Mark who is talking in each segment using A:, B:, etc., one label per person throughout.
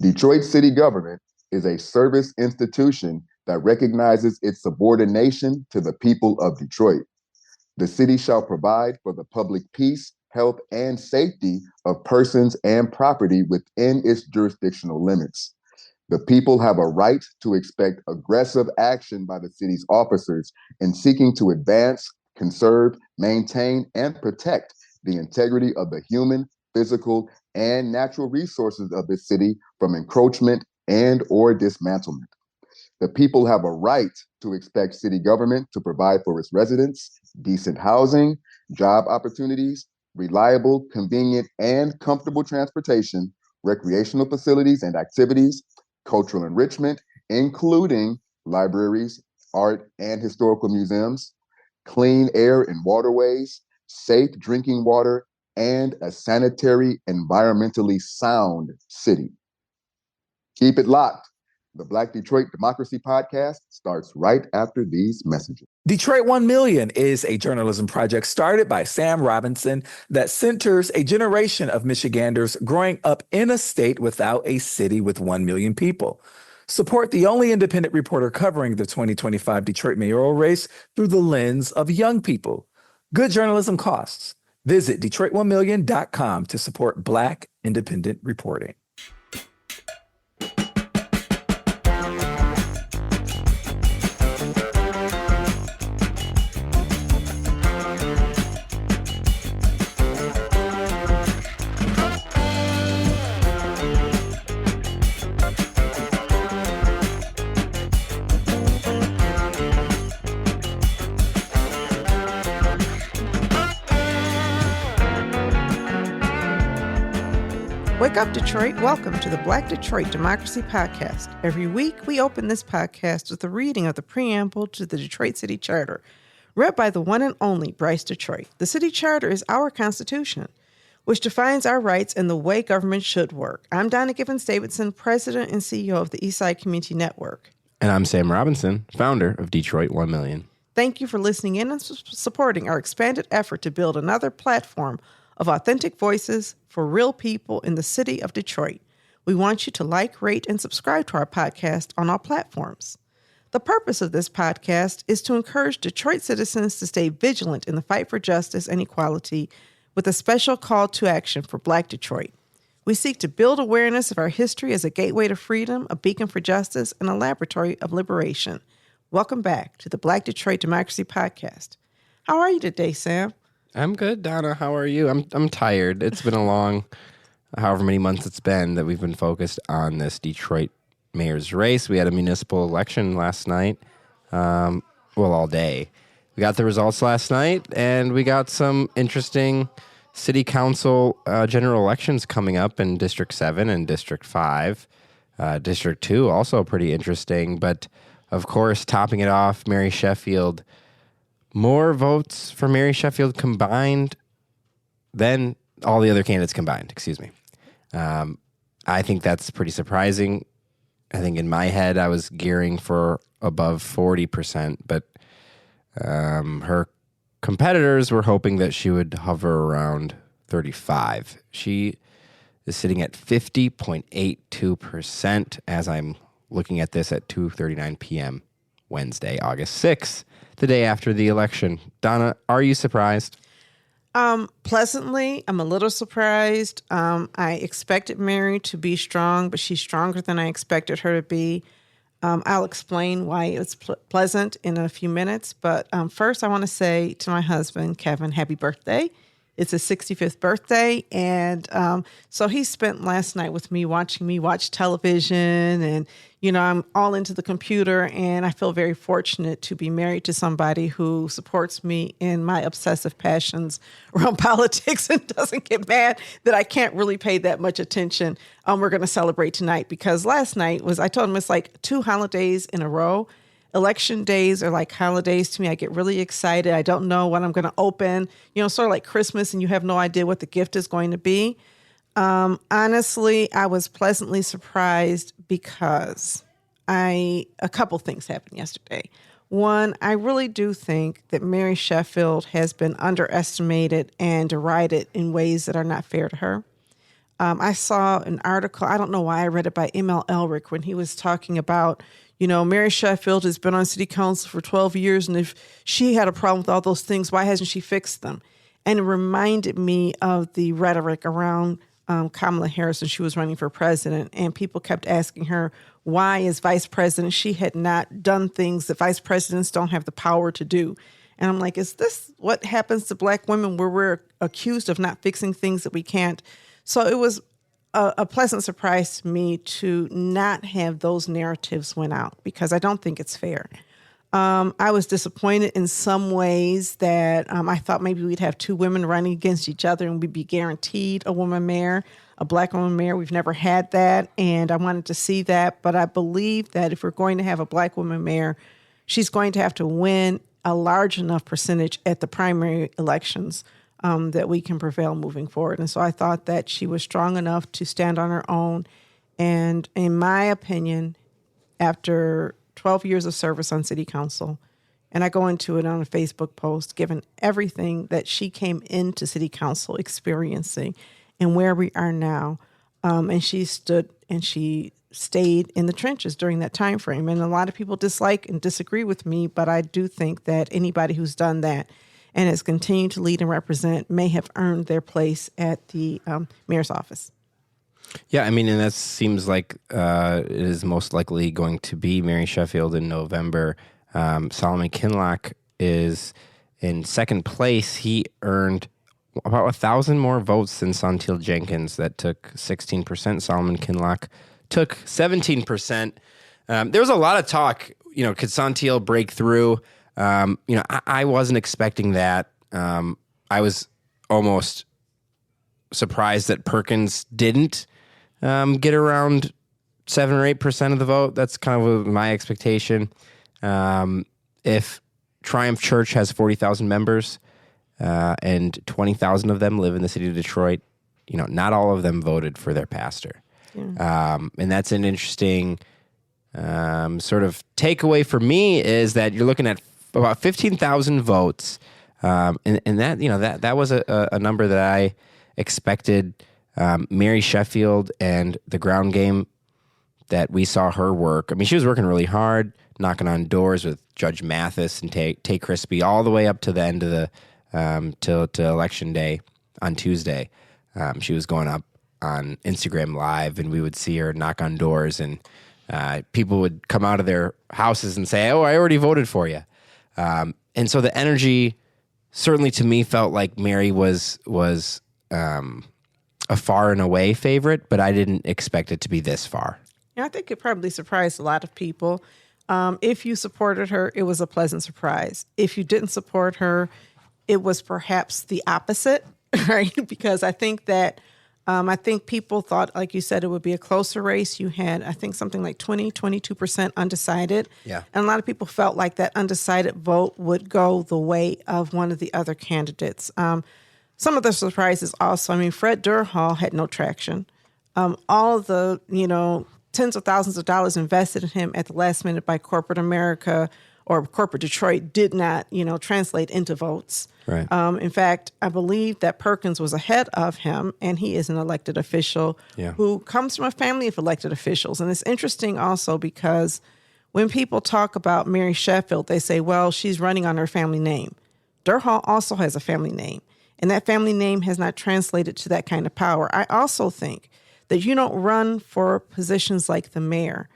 A: Detroit city government is a service institution that recognizes its subordination to the people of Detroit. The city shall provide for the public peace, health, and safety of persons and property within its jurisdictional limits. The people have a right to expect aggressive action by the city's officers in seeking to advance, conserve, maintain, and protect the integrity of the human, physical, and natural resources of the city from encroachment and or dismantlement. The people have a right to expect city government to provide for its residents decent housing, job opportunities, reliable, convenient, and comfortable transportation, recreational facilities and activities, cultural enrichment, including libraries, art, and historical museums, clean air and waterways, safe drinking water, and a sanitary, environmentally sound city. Keep it locked. The Black Detroit Democracy Podcast starts right after these messages.
B: Detroit 1 Million is a journalism project started by Sam Robinson that centers a generation of Michiganders growing up in a state without a city with 1 million people. Support the only independent reporter covering the 2025 Detroit mayoral race through the lens of young people. Good journalism costs. Visit Detroit1million.com to support Black independent reporting.
C: Wake up, Detroit. Welcome to the Black Detroit Democracy Podcast. Every week, we open this podcast with a reading of the preamble to the Detroit City Charter, read by the one and only Bryce Detroit. The City Charter is our Constitution, which defines our rights and the way government should work. I'm Donna Davidson, President and CEO of the Eastside Community Network.
D: And I'm Sam Robinson, founder of Detroit 1 Million.
C: Thank you for listening in and supporting our expanded effort to build another platform of authentic voices for real people in the city of Detroit. We want you to like, rate, and subscribe to our podcast on all platforms. The purpose of this podcast is to encourage Detroit citizens to stay vigilant in the fight for justice and equality with a special call to action for Black Detroit. We seek to build awareness of our history as a gateway to freedom, a beacon for justice, and a laboratory of liberation. Welcome back to the Black Detroit Democracy Podcast. How are you today, Sam?
D: I'm good, Donna. How are you? I'm tired. It's been a long, however many months it's been that we've been focused on this Detroit mayor's race. We had a municipal election last night, all day. We got the results last night, and we got some interesting city council general elections coming up in District 7 and District 5. District 2, also pretty interesting. But, of course, topping it off, Mary Sheffield. More votes for Mary Sheffield combined than all the other candidates combined, excuse me. I think that's pretty surprising. I think in my head I was gearing for above 40%, but her competitors were hoping that she would hover around 35. She is sitting at 50.82% as I'm looking at this at 2:39 p.m. Wednesday, August 6th. The day after the election. Donna, are you surprised?
C: Pleasantly, I'm a little surprised. I expected Mary to be strong, but she's stronger than I expected her to be. I'll explain why it's pleasant in a few minutes. But first, I want to say to my husband, Kevin, happy birthday. It's his 65th birthday. And so he spent last night with me watching me watch television. And, I'm all into the computer. And I feel very fortunate to be married to somebody who supports me in my obsessive passions around politics and doesn't get mad that I can't really pay that much attention. We're going to celebrate tonight because last night I told him it's like 2 holidays in a row. Election days are like holidays to me. I get really excited. I don't know what I'm going to open, sort of like Christmas, and you have no idea what the gift is going to be. Honestly, I was pleasantly surprised because a couple things happened yesterday. One, I really do think that Mary Sheffield has been underestimated and derided in ways that are not fair to her. I saw an article, I don't know why I read it, by M.L. Elric, when he was talking about, Mary Sheffield has been on city council for 12 years, and if she had a problem with all those things, why hasn't she fixed them? And it reminded me of the rhetoric around Kamala Harris when she was running for president, and people kept asking her, why as vice president she had not done things that vice presidents don't have the power to do. And I'm like, is this what happens to Black women, where we're accused of not fixing things that we can't? So it was a pleasant surprise to me to not have those narratives win out, because I don't think it's fair. I was disappointed in some ways that I thought maybe we'd have two women running against each other and we'd be guaranteed a woman mayor, a Black woman mayor. We've never had that, and I wanted to see that. But I believe that if we're going to have a Black woman mayor, she's going to have to win a large enough percentage at the primary elections that we can prevail moving forward. And so I thought that she was strong enough to stand on her own. And in my opinion, after 12 years of service on city council, and I go into it on a Facebook post, given everything that she came into city council experiencing and where we are now, and she stood and she stayed in the trenches during that time frame. And a lot of people dislike and disagree with me, but I do think that anybody who's done that and has continued to lead and represent may have earned their place at the mayor's office.
D: Yeah, I mean, and that seems like it is most likely going to be Mary Sheffield in November. Solomon Kinloch is in second place. He earned about 1,000 more votes than Saunteel Jenkins, that took 16%. Solomon Kinloch took 17%. There was a lot of talk, could Saunteel break through? I wasn't expecting that. I was almost surprised that Perkins didn't get around 7 or 8% of the vote. That's kind of my expectation. If Triumph Church has 40,000 members and 20,000 of them live in the city of Detroit, not all of them voted for their pastor. Yeah. And that's an interesting sort of takeaway for me, is that you're looking at about 15,000 votes. And that was a number that I expected. Mary Sheffield and the ground game that we saw her work. I mean, she was working really hard, knocking on doors with Judge Mathis and Tay Crispy all the way up to the end of the to election day on Tuesday. She was going up on Instagram Live, and we would see her knock on doors, and people would come out of their houses and say, "Oh, I already voted for you." And so the energy, certainly to me, felt like Mary was a far and away favorite, but I didn't expect it to be this far.
C: Yeah, I think it probably surprised a lot of people. If you supported her, it was a pleasant surprise. If you didn't support her, it was perhaps the opposite, right? Because I think that people thought, like you said, it would be a closer race. You had, I think, something like 22% undecided.
D: Yeah.
C: And a lot of people felt like that undecided vote would go the way of one of the other candidates. Some of the surprises also, Fred Durhall had no traction. All of the, tens of thousands of dollars invested in him at the last minute by corporate America or corporate Detroit did not, translate into votes.
D: Right.
C: In fact, I believe that Perkins was ahead of him, and he is an elected official who comes from a family of elected officials. And it's interesting also because when people talk about Mary Sheffield, they say, well, she's running on her family name. Durhall also has a family name, and that family name has not translated to that kind of power. I also think that you don't run for positions like the mayor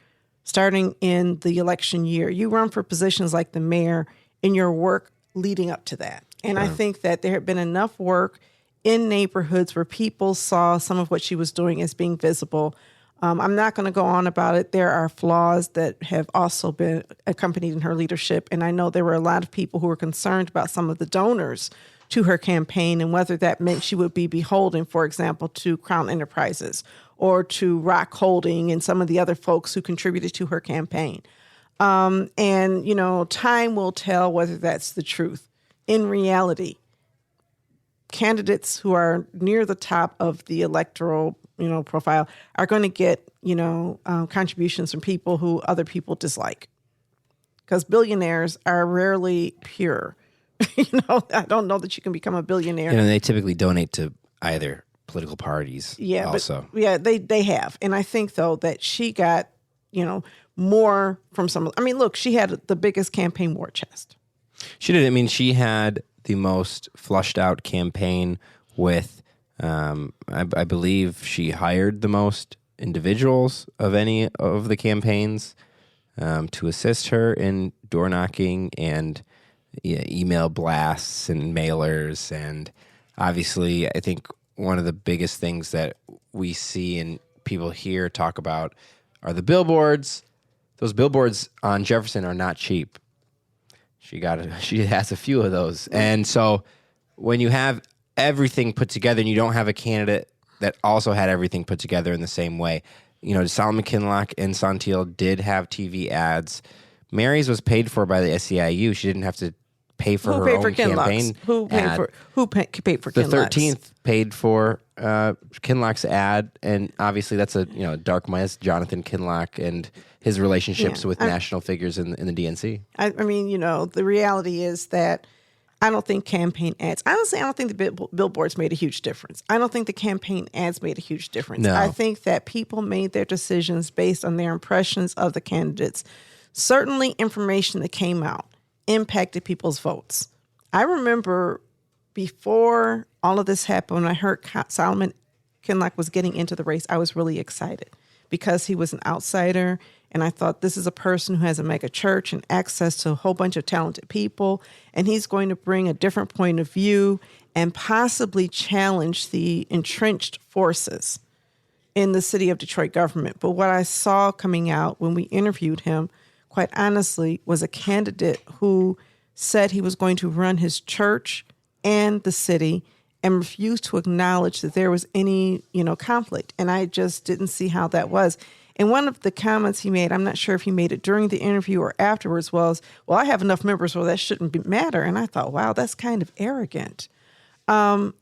C: starting in the election year. You run for positions like the mayor in your work leading up to that. And I think that there had been enough work in neighborhoods where people saw some of what she was doing as being visible. I'm not going to go on about it. There are flaws that have also been accompanied in her leadership. And I know there were a lot of people who were concerned about some of the donors to her campaign and whether that meant she would be beholden, for example, to Crown Enterprises or to Rock Holding and some of the other folks who contributed to her campaign. And time will tell whether that's the truth. In reality, candidates who are near the top of the electoral, profile are going to get, contributions from people who other people dislike. Because billionaires are rarely pure. I don't know that you can become a billionaire.
D: And they typically donate to either political parties.
C: Yeah,
D: also.
C: but yeah, they have, and I think though that she got more from some. I mean, look, she had the biggest campaign war chest.
D: She did. I mean, she had the most flushed out campaign with. I believe she hired the most individuals of any of the campaigns to assist her in door knocking and email blasts and mailers. And obviously, I think one of the biggest things that we see and people here talk about are the billboards. Those billboards on Jefferson are not cheap. She has a few of those. And so when you have everything put together and you don't have a candidate that also had everything put together in the same way. Solomon Kinloch and Saunteel did have TV ads. Mary's was paid for by the SEIU. She didn't have to pay for her own campaign.
C: Who paid for
D: the
C: Kinloch's?
D: 13th paid for Kinloch's ad, and obviously that's a dark minus Jonathan Kinloch and his relationships with national figures in the DNC.
C: I mean, the reality is that I don't think campaign ads. Honestly, I don't think the billboards made a huge difference. I don't think the campaign ads made a huge difference.
D: No.
C: I think that people made their decisions based on their impressions of the candidates. Certainly, information that came out impacted people's votes. I remember before all of this happened, when I heard Solomon Kinloch was getting into the race, I was really excited because he was an outsider. And I thought, this is a person who has a mega church and access to a whole bunch of talented people. And he's going to bring a different point of view and possibly challenge the entrenched forces in the city of Detroit government. But what I saw coming out when we interviewed him, quite honestly, was a candidate who said he was going to run his church and the city and refused to acknowledge that there was any, conflict. And I just didn't see how that was. And one of the comments he made, I'm not sure if he made it during the interview or afterwards, was, well, I have enough members where that shouldn't matter. And I thought, wow, that's kind of arrogant. The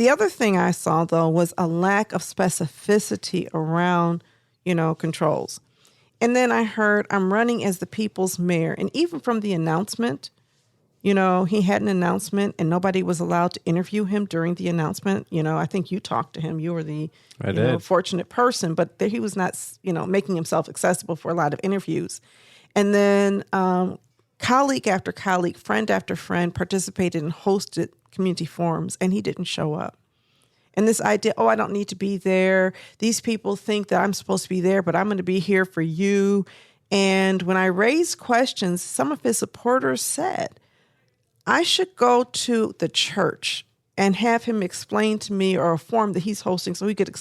C: other thing I saw, though, was a lack of specificity around, controls. And then I heard, I'm running as the people's mayor. And even from the announcement, he had an announcement and nobody was allowed to interview him during the announcement. I think you talked to him. You were the fortunate person, but he was not, making himself accessible for a lot of interviews. And then colleague after colleague, friend after friend participated and hosted community forums, and he didn't show up. And this idea, I don't need to be there. These people think that I'm supposed to be there, but I'm going to be here for you. And when I raised questions, some of his supporters said, I should go to the church and have him explain to me, or a forum that he's hosting, so he could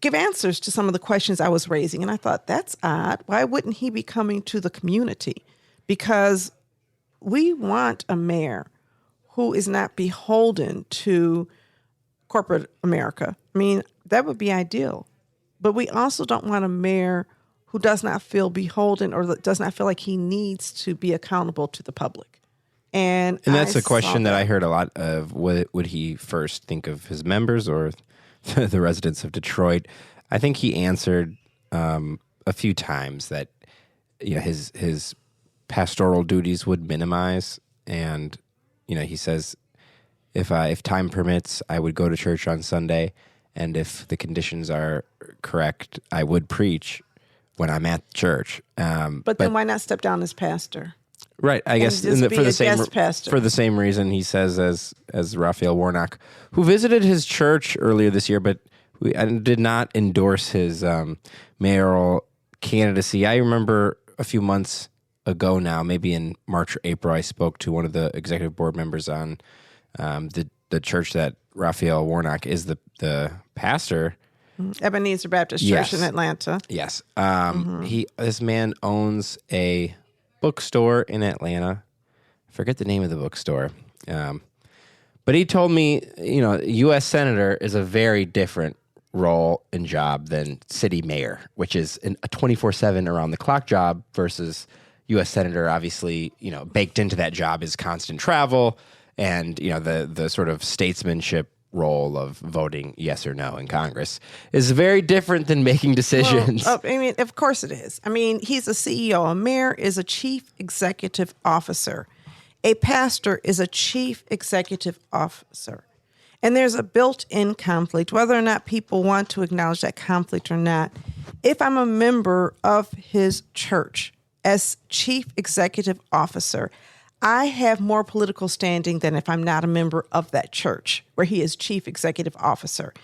C: give answers to some of the questions I was raising. And I thought, that's odd. Why wouldn't he be coming to the community? Because we want a mayor who is not beholden to corporate America. I mean, that would be ideal. But we also don't want a mayor who does not feel beholden or does not feel like he needs to be accountable to the public. And
D: that's a question that I heard a lot of. Would he first think of his members or the residents of Detroit? I think he answered a few times that his pastoral duties would minimize, and he says if time permits, I would go to church on Sunday, and if the conditions are correct, I would preach when I'm at church.
C: But then why not step down as pastor?
D: Right, I guess for the same reason he says as Raphael Warnock, who visited his church earlier this year, but did not endorse his mayoral candidacy. I remember a few months ago now, maybe in March or April, I spoke to one of the executive board members on the church that Raphael Warnock is the pastor.
C: Ebenezer Baptist Church in Atlanta.
D: Yes, this man owns a bookstore in Atlanta. I forget the name of the bookstore. But he told me, U.S. Senator is a very different role and job than city mayor, which is a 24/7 around the clock job, versus U.S. Senator, obviously, baked into that job is constant travel and, the sort of statesmanship role of voting yes or no in Congress is very different than making decisions.
C: Well, of course it is. He's a CEO. A mayor is a chief executive officer. A pastor is a chief executive officer. And there's a built-in conflict, whether or not people want to acknowledge that conflict or not. If I'm a member of his church as chief executive officer, I have more political standing than if I'm not a member of that church where he is chief executive officer.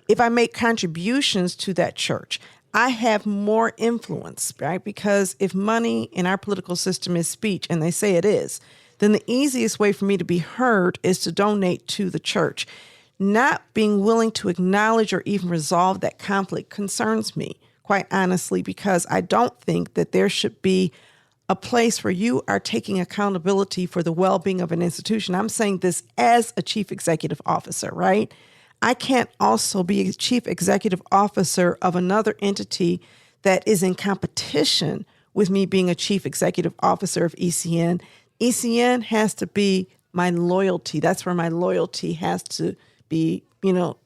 C: If I make contributions to that church, I have more influence, right? Because if money in our political system is speech, and they say it is, then the easiest way for me to be heard is to donate to the church. Not being willing to acknowledge or even resolve that conflict concerns me, quite honestly, because I don't think that there should be a place where you are taking accountability for the well-being of an institution. I'm saying this as a chief executive officer, right? I can't also be a chief executive officer of another entity that is in competition with me being a chief executive officer of ECN. ECN has to be my loyalty. That's where my loyalty has to be,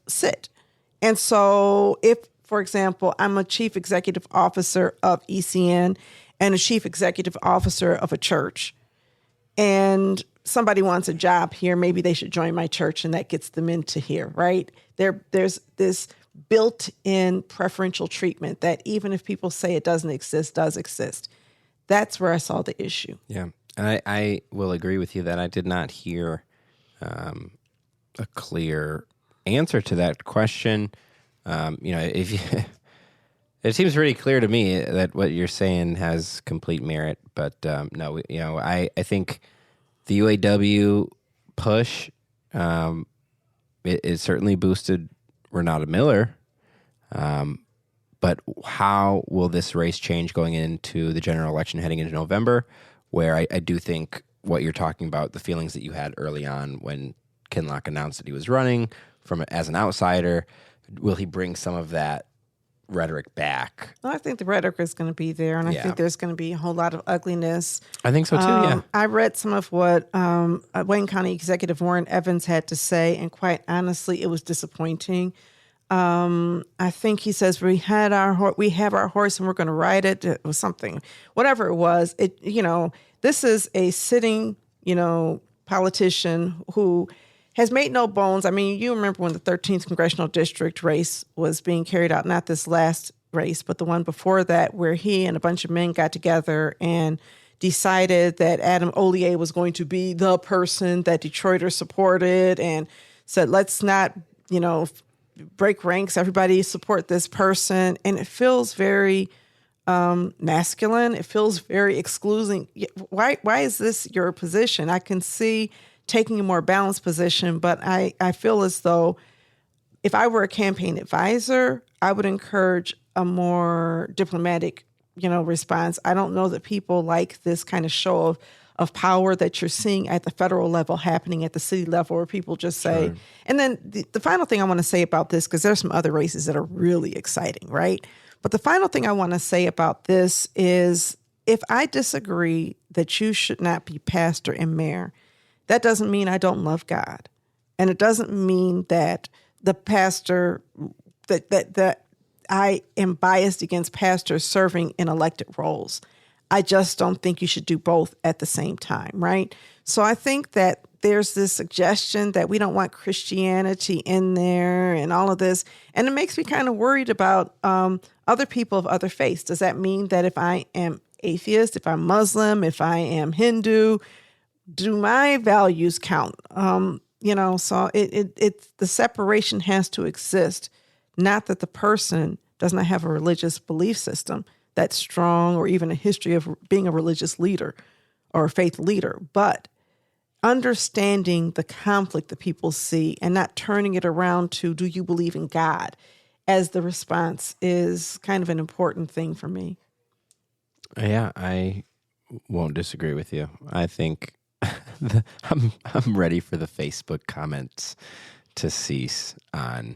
C: sit. And so if, for example, I'm a chief executive officer of ECN and a chief executive officer of a church, and somebody wants a job here, maybe they should join my church, and that gets them into here, right? There's this built-in preferential treatment that even if people say it doesn't exist, does exist. That's where I saw the issue.
D: Yeah, and I will agree with you that I did not hear a clear answer to that question. If you, it seems pretty clear to me that what you're saying has complete merit, but no, I think the UAW push, it certainly boosted Renata Miller, but how will this race change going into the general election heading into November, where I do think what you're talking about, the feelings that you had early on when Kinloch announced that he was running as an outsider, will he bring some of that rhetoric back?
C: Well, I think the rhetoric is going to be there, and I think there's going to be a whole lot of ugliness.
D: I think so too, yeah.
C: I read some of what Wayne County Executive Warren Evans had to say, and quite honestly, it was disappointing. I think he says we have our horse and we're going to ride it. It was something, whatever it was. This is a sitting, politician who has made no bones. I mean, you remember when the 13th congressional district race was being carried out, not this last race, but the one before that, where he and a bunch of men got together and decided that Adam Ollier was going to be the person that Detroiters supported, and said, let's not, break ranks. Everybody support this person. And it feels very masculine. It feels very excluding. Why is this your position? I can see taking a more balanced position, but I feel as though if I were a campaign advisor, I would encourage a more diplomatic, response. I don't know that people like this kind of show of power that you're seeing at the federal level happening at the city level, where people just say, sure. And then the final thing I want to say about this, because there's some other races that are really exciting, right? But the final thing I want to say about this is, if I disagree that you should not be pastor and mayor, that doesn't mean I don't love God. And it doesn't mean that the pastor, that I am biased against pastors serving in elected roles. I just don't think you should do both at the same time, right? So I think that there's this suggestion that we don't want Christianity in there and all of this. And it makes me kind of worried about other people of other faiths. Does that mean that if I am atheist, if I'm Muslim, if I am Hindu, do my values count? So it's the separation has to exist. Not that the person does not have a religious belief system that's strong, or even a history of being a religious leader or a faith leader, but understanding the conflict that people see and not turning it around to, do you believe in God, as the response, is kind of an important thing for me.
D: Yeah, I won't disagree with you. I think I'm ready for the Facebook comments to cease on,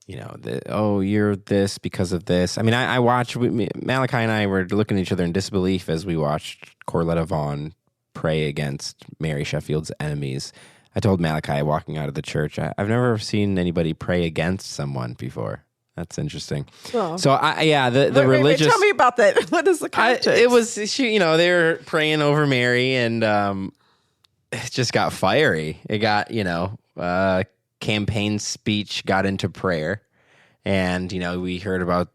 D: you're this because of this. I mean, I watched, Malachi and I were looking at each other in disbelief as we watched Corletta Vaughn pray against Mary Sheffield's enemies. I told Malachi walking out of the church, I've never seen anybody pray against someone before. That's interesting. Oh. So the religious.
C: Tell me about that. What is the context?
D: It was they were praying over Mary, and it just got fiery. It got campaign speech got into prayer. And, we heard about,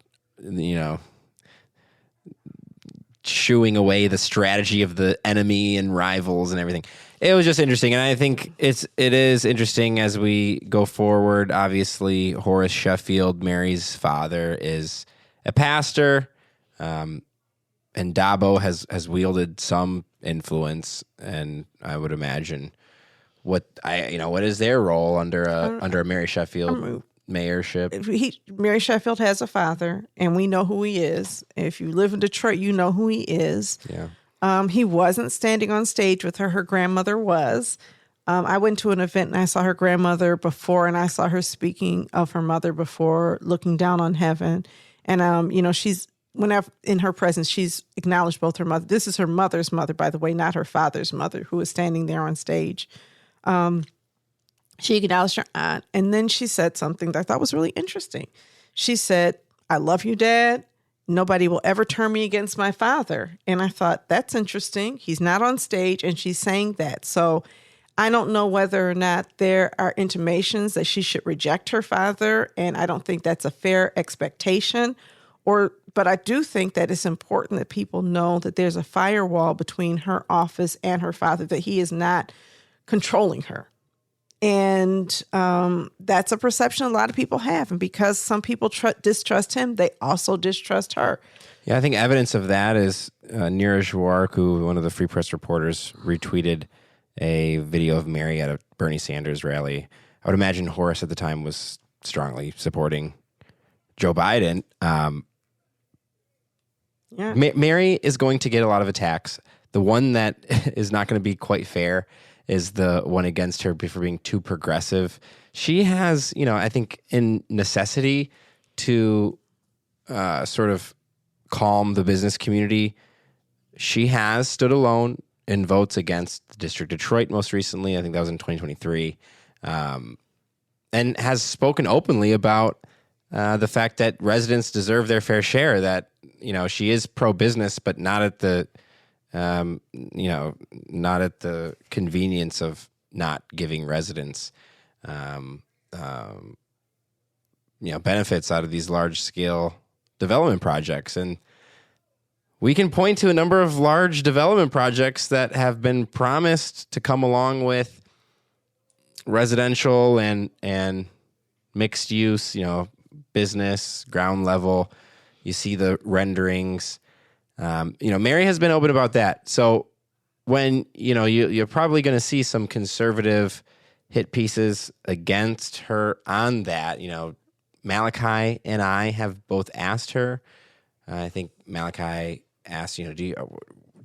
D: shooing away the strategy of the enemy and rivals and everything. It was just interesting. And I think it is interesting as we go forward. Obviously, Horace Sheffield, Mary's father, is a pastor. And Dabo has wielded some influence. And I would imagine what is their role under a Mary Sheffield mayorship?
C: Mary Sheffield has a father, and we know who he is. If you live in Detroit, you know who he is.
D: Yeah.
C: He wasn't standing on stage with her. Her grandmother was. I went to an event and I saw her grandmother before, and I saw her speaking of her mother before, looking down on heaven. And, she's, whenever in her presence, she's acknowledged both her mother. This is her mother's mother, by the way, not her father's mother, who was standing there on stage. She acknowledged her aunt, and then she said something that I thought was really interesting. She said, "I love you, Dad. Nobody will ever turn me against my father." And I thought, that's interesting. He's not on stage, and she's saying that. So I don't know whether or not there are intimations that she should reject her father, and I don't think that's a fair expectation. But I do think that it's important that people know that there's a firewall between her office and her father, that he is not controlling her. And that's a perception a lot of people have. And because some people distrust him, they also distrust her.
D: Yeah, I think evidence of that is Neeraj Wark, who, one of the Free Press reporters, retweeted a video of Mary at a Bernie Sanders rally. I would imagine Horace at the time was strongly supporting Joe Biden.
C: Yeah.
D: Mary is going to get a lot of attacks. The one that is not going to be quite fair is the one against her for being too progressive. She has, I think, in necessity to sort of calm the business community, she has stood alone in votes against the District of Detroit most recently. I think that was in 2023. And has spoken openly about the fact that residents deserve their fair share, that, she is pro-business, but not at the not at the convenience of not giving residents, benefits out of these large-scale development projects. And we can point to a number of large development projects that have been promised to come along with residential and mixed use, business, ground level. You see the renderings. Mary has been open about that. So when, you're probably going to see some conservative hit pieces against her on that. Malachi and I have both asked her. I think Malachi asked, do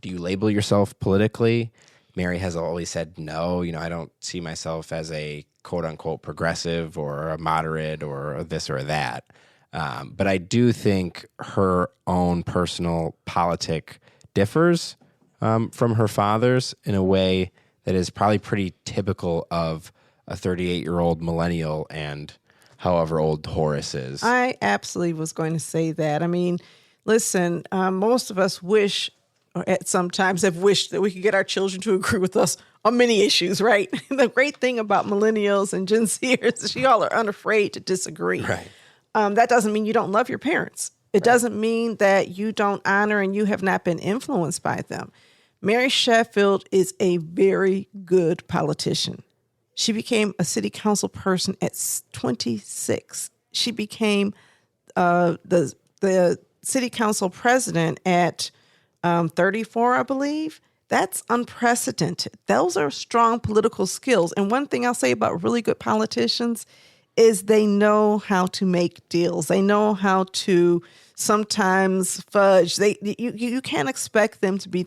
D: you label yourself politically? Mary has always said no. I don't see myself as a quote unquote progressive or a moderate or this or that. But I do think her own personal politic differs from her father's in a way that is probably pretty typical of a 38-year-old millennial and however old Horace is.
C: I absolutely was going to say that. I mean, listen, most of us wish, or at sometimes have wished, that we could get our children to agree with us on many issues, right? The great thing about millennials and Gen Zers is y'all are unafraid to disagree.
D: Right.
C: That doesn't mean you don't love your parents. It doesn't mean that you don't honor and you have not been influenced by them. Mary Sheffield is a very good politician. She became a city council person at 26. She became the city council president at 34, I believe. That's unprecedented. Those are strong political skills. And one thing I'll say about really good politicians is they know how to make deals. They know how to sometimes fudge. You can't expect them to be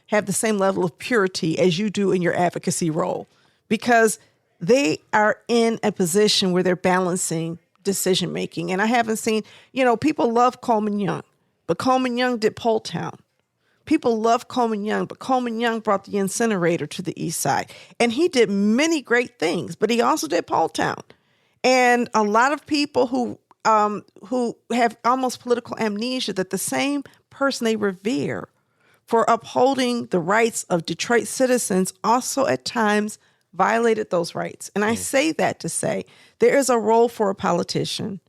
C: have the same level of purity as you do in your advocacy role, because they are in a position where they're balancing decision making. And I haven't seen, people love Coleman Young, but Coleman Young did Pole Town. People love Coleman Young, but Coleman Young brought the incinerator to the east side. And he did many great things, but he also did Pole Town. And a lot of people who have almost political amnesia, that the same person they revere for upholding the rights of Detroit citizens also at times violated those rights. And I say that to say there is a role for a politician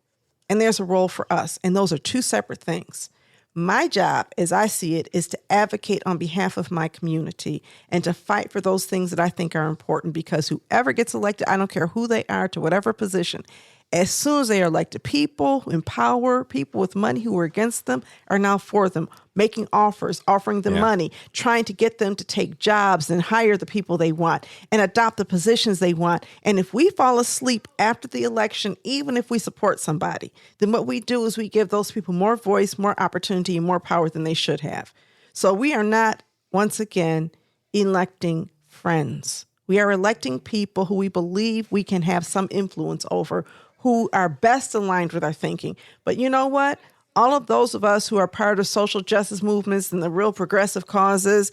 C: and there's a role for us. And those are two separate things. My job, as I see it, is to advocate on behalf of my community and to fight for those things that I think are important, because whoever gets elected, I don't care who they are, to whatever position, as soon as they are elected, people in power, people with money who were against them are now for them, making offers, offering them money, trying to get them to take jobs and hire the people they want and adopt the positions they want. And if we fall asleep after the election, even if we support somebody, then what we do is we give those people more voice, more opportunity, and more power than they should have. So we are not, once again, electing friends. We are electing people who we believe we can have some influence over, who are best aligned with our thinking. But you know what? All of those of us who are part of social justice movements and the real progressive causes,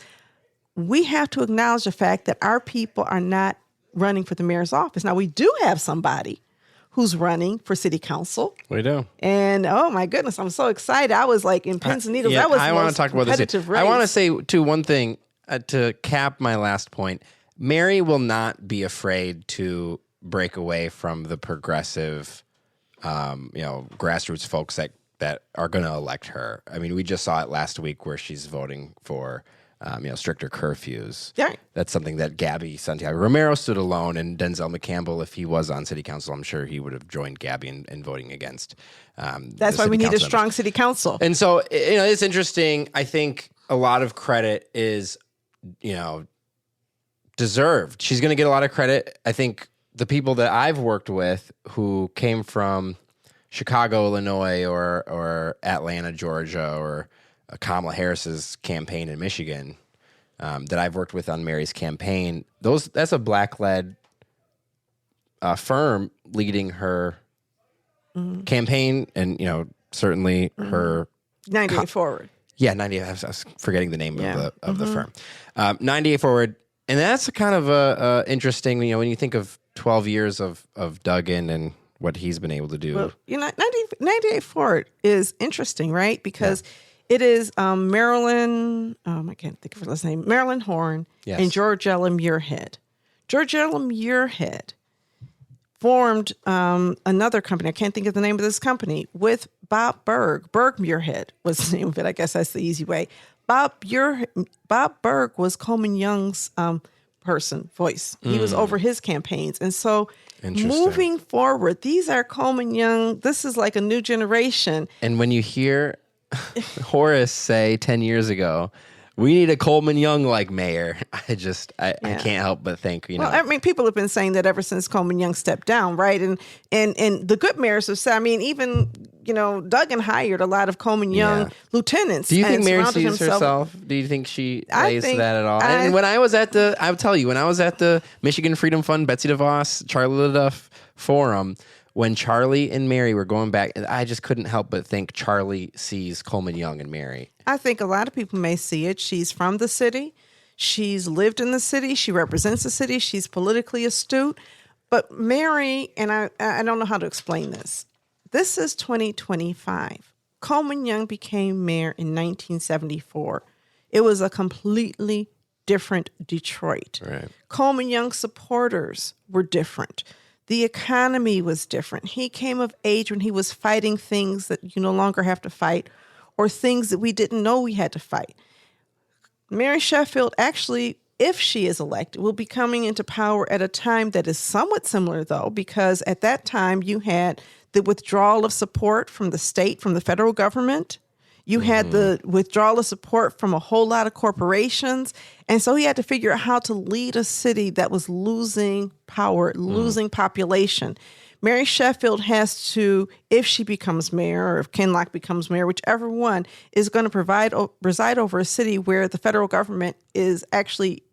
C: we have to acknowledge the fact that our people are not running for the mayor's office. Now, we do have somebody who's running for city council.
D: We do.
C: And oh my goodness, I'm so excited. I was like in pins and needles. That was
D: I want to talk about this. I want to say too one thing to cap my last point. Mary will not be afraid to break away from the progressive, grassroots folks that are going to elect her. I mean, we just saw it last week where she's voting for, stricter curfews.
C: Yeah.
D: That's something that Gabby Santiago Romero stood alone, and Denzel McCampbell, if he was on city council, I'm sure he would have joined Gabby in voting against.
C: That's why we need a strong city council.
D: And so, it's interesting. I think a lot of credit is, deserved. She's going to get a lot of credit. I think the people that I've worked with who came from Chicago, Illinois, or Atlanta, Georgia, or Kamala Harris's campaign in Michigan, that I've worked with on Mary's campaign, that's a Black-led firm leading her campaign, and certainly her
C: 98 Forward.
D: Yeah, 98. I was forgetting the name of the firm. 98 Forward, and that's kind of interesting. When you think of 12 years of Duggan and what he's been able to do.
C: Well, 98 Forward is interesting, right? Because it is Marilyn, I can't think of her last name, Marilyn Horn and Georgella Muirhead. Georgella Muirhead formed another company. I can't think of the name of this company, with Bob Berg. Berg Muirhead was the name of it. I guess that's the easy way. Bob Berg was Coleman Young's voice. He was over his campaigns. And so moving forward, these are Coleman Young. This is like a new generation.
D: And when you hear Horace say 10 years ago, we need a Coleman Young like mayor, I can't help but think,
C: Well, I mean, people have been saying that ever since Coleman Young stepped down, right? And the good mayors have said, I mean, even, Duggan hired a lot of Coleman Young lieutenants.
D: Do you think Mary sees herself? Do you think she lays that at all? And when I was at I'll tell you, when I was at the Michigan Freedom Fund, Betsy DeVos, Charlie LaDuff Forum, when Charlie and Mary were going back, I just couldn't help but think Charlie sees Coleman Young and Mary.
C: I think a lot of people may see it. She's from the city. She's lived in the city. She represents the city. She's politically astute. But Mary, and I don't know how to explain this. This is 2025. Coleman Young became mayor in 1974. It was a completely different Detroit.
D: Right.
C: Coleman Young supporters were different. The economy was different. He came of age when he was fighting things that you no longer have to fight, or things that we didn't know we had to fight. Mary Sheffield, actually, if she is elected, will be coming into power at a time that is somewhat similar, though, because at that time you had the withdrawal of support from the state, from the federal government. You had the withdrawal of support from a whole lot of corporations. And so he had to figure out how to lead a city that was losing power, losing population. Mary Sheffield has to, if she becomes mayor or if Kinloch becomes mayor, whichever one, is going to reside over a city where the federal government is actually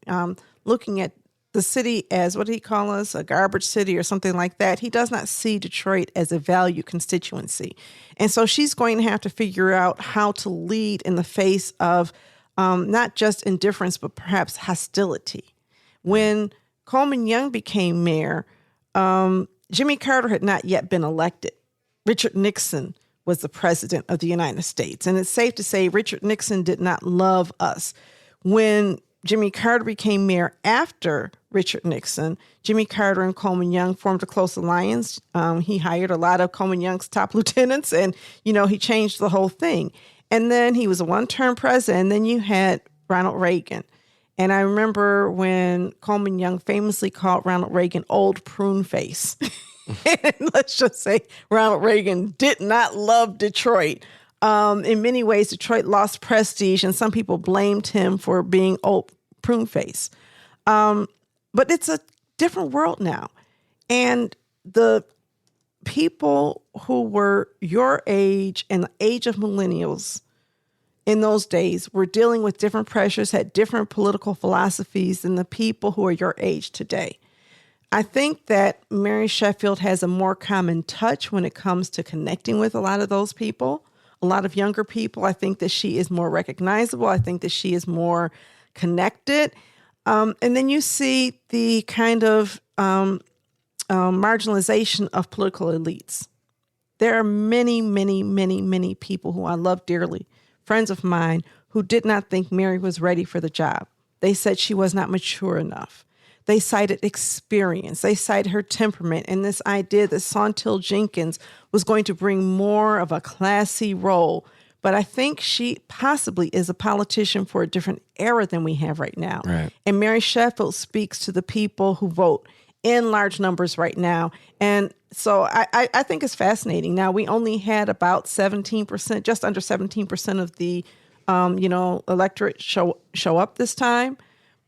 C: looking at the city as, what did he call us, a garbage city or something like that. He does not see Detroit as a value constituency. And so she's going to have to figure out how to lead in the face of not just indifference, but perhaps hostility. When Coleman Young became mayor, Jimmy Carter had not yet been elected. Richard Nixon was the president of the United States. And it's safe to say Richard Nixon did not love us. When Jimmy Carter became mayor after Richard Nixon, Jimmy Carter and Coleman Young formed a close alliance. He hired a lot of Coleman Young's top lieutenants, and, he changed the whole thing. And then he was a one-term president, and then you had Ronald Reagan. And I remember when Coleman Young famously called Ronald Reagan old prune face. And let's just say Ronald Reagan did not love Detroit. In many ways, Detroit lost prestige, and some people blamed him for being old prune face. But it's a different world now. And the people who were your age and the age of millennials in those days were dealing with different pressures, had different political philosophies than the people who are your age today. I think that Mary Sheffield has a more common touch when it comes to connecting with a lot of those people, a lot of younger people. I think that she is more recognizable. I think that she is more connected. And then you see the kind of marginalization of political elites. There are many, many, many, many people who I love dearly, friends of mine, who did not think Mary was ready for the job. They said she was not mature enough. They cited experience. They cited her temperament and this idea that Saunteel Jenkins was going to bring more of a classy role. But I think she possibly is a politician for a different era than we have right now.
D: Right.
C: And Mary Sheffield speaks to the people who vote in large numbers right now. And so I think it's fascinating. Now, we only had about 17%, just under 17% of the, electorate show up this time.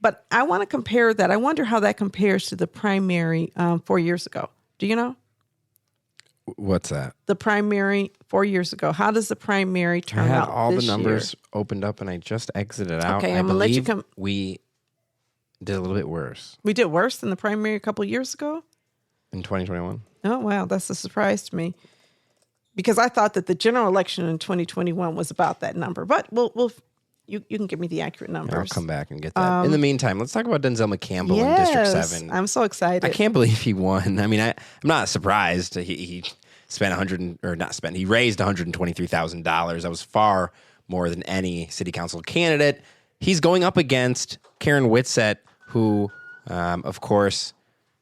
C: But I want to compare that. I wonder how that compares to the primary 4 years ago. Do you know?
D: What's that?
C: The primary 4 years ago. How does the primary turn out?
D: I had all
C: this
D: the numbers
C: year?
D: opened up, and I just exited out.
C: Okay,
D: I
C: I'm gonna let you
D: believe we did a little bit worse
C: We did worse than the primary a couple of years ago?
D: in 2021.
C: Oh, wow. That's a surprise to me. Because I thought that the general election in 2021 was about that number. But you can give me the accurate numbers.
D: I'll come back and get that. In the meantime, let's talk about Denzel McCampbell in District 7.
C: I'm so excited.
D: I can't believe he won. I mean, I'm not surprised. He spent he raised $123,000. That was far more than any city council candidate. He's going up against Karen Whitsett, who, of course,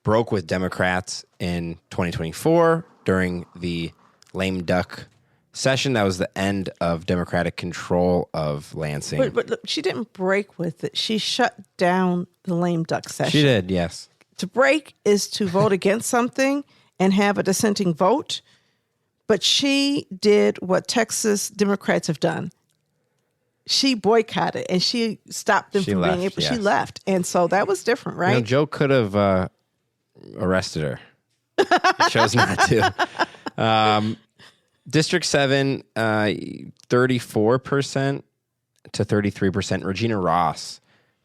D: broke with Democrats in 2024 during the lame duck session. That was the end of Democratic control of Lansing.
C: But look, she didn't break with it. She shut down the lame duck session.
D: She did, yes.
C: To break is to vote against something and have a dissenting vote. But she did what Texas Democrats have done. She boycotted and she stopped them from being able.
D: Yes.
C: She left, and so that was different, right?
D: Joe could have arrested her. He chose not to. District 7, 34% to 33%. Regina Ross.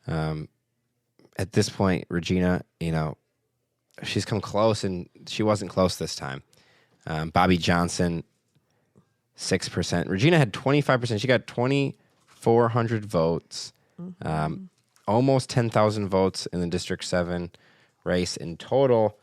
D: At this point, Regina, she's come close, and she wasn't close this time. Bobby Johnson, 6%. Regina had 25%. She got 2,400 votes. Almost 10,000 votes in the District 7 race in total.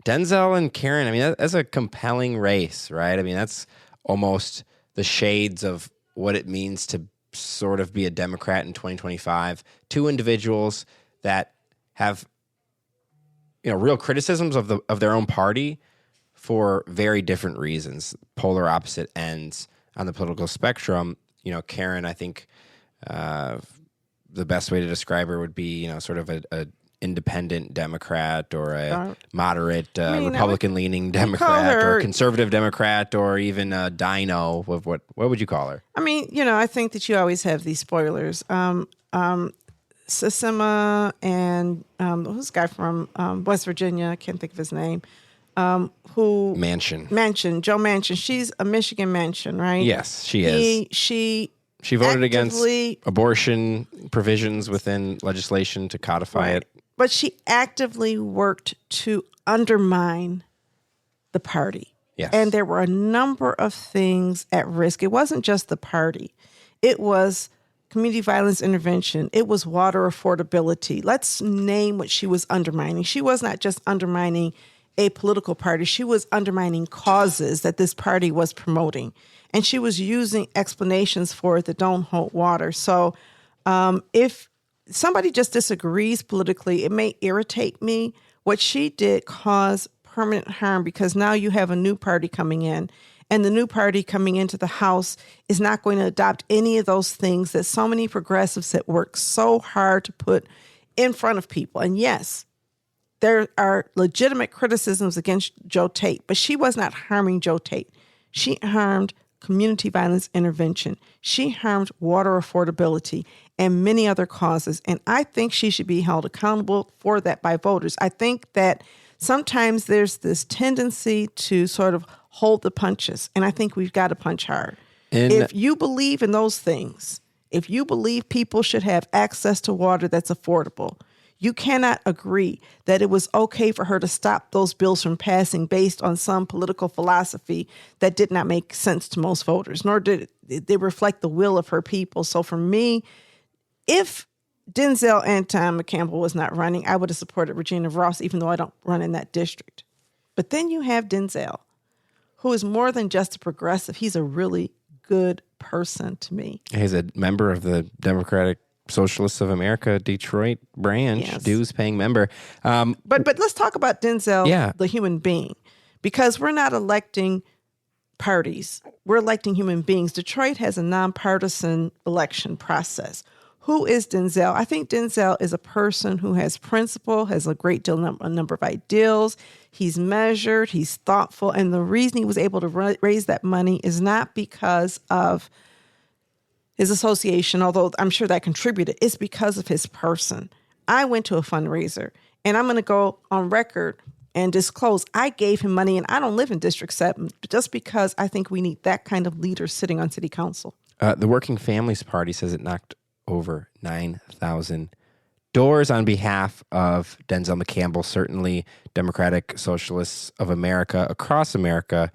D: Denzel and Karen, I mean, that's a compelling race, right? I mean, that's almost the shades of what it means to sort of be a Democrat in 2025. Two individuals that have, real criticisms of their own party for very different reasons, polar opposite ends on the political spectrum. Karen, I think the best way to describe her would be, sort of a independent Democrat or a moderate Republican-leaning Democrat or a conservative Democrat or even a dino. What would you call her?
C: I mean, I think that you always have these spoilers. Sisima and who's the guy from West Virginia? I can't think of his name. Joe Manchin. She's a Michigan Manchin, right?
D: Yes, she is. She voted against abortion provisions within legislation to codify it.
C: But she actively worked to undermine the party.
D: Yes.
C: And there were a number of things at risk. It wasn't just the party. It was community violence intervention. It was water affordability. Let's name what she was undermining. She was not just undermining a political party. She was undermining causes that this party was promoting. And she was using explanations for it that don't hold water. So If somebody just disagrees politically, it may irritate me. What she did caused permanent harm because now you have a new party coming in, and the new party coming into the House is not going to adopt any of those things that so many progressives that work so hard to put in front of people. And yes, there are legitimate criticisms against Joe Tate, but she was not harming Joe Tate. She harmed community violence intervention. She harmed water affordability and many other causes. And I think she should be held accountable for that by voters. I think that sometimes there's this tendency to sort of hold the punches. And I think we've got to punch hard. If you believe in those things, if you believe people should have access to water that's affordable, you cannot agree that it was okay for her to stop those bills from passing based on some political philosophy that did not make sense to most voters, nor did they reflect the will of her people. So for me, if Denzel and Tom McCampbell was not running, I would have supported Regina Ross, even though I don't run in that district. But then you have Denzel, who is more than just a progressive. He's a really good person to me.
D: He's a member of the Democratic Socialists of America Detroit branch,
C: Yes.
D: dues paying member.
C: But let's talk about Denzel, the human being, because we're not electing parties. We're electing human beings. Detroit has a nonpartisan election process. Who is Denzel? I think Denzel is a person who has principle, has a great deal, a number of ideals. He's measured, he's thoughtful. And the reason he was able to raise that money is not because of his association, although I'm sure that contributed. It's because of his person. I went to a fundraiser, and I'm going to go on record and disclose I gave him money, and I don't live in District 7, just because I think we need that kind of leader sitting on city council.
D: The Working Families Party says it knocked over 9,000 doors on behalf of Denzel McCampbell. Certainly, Democratic Socialists of America across America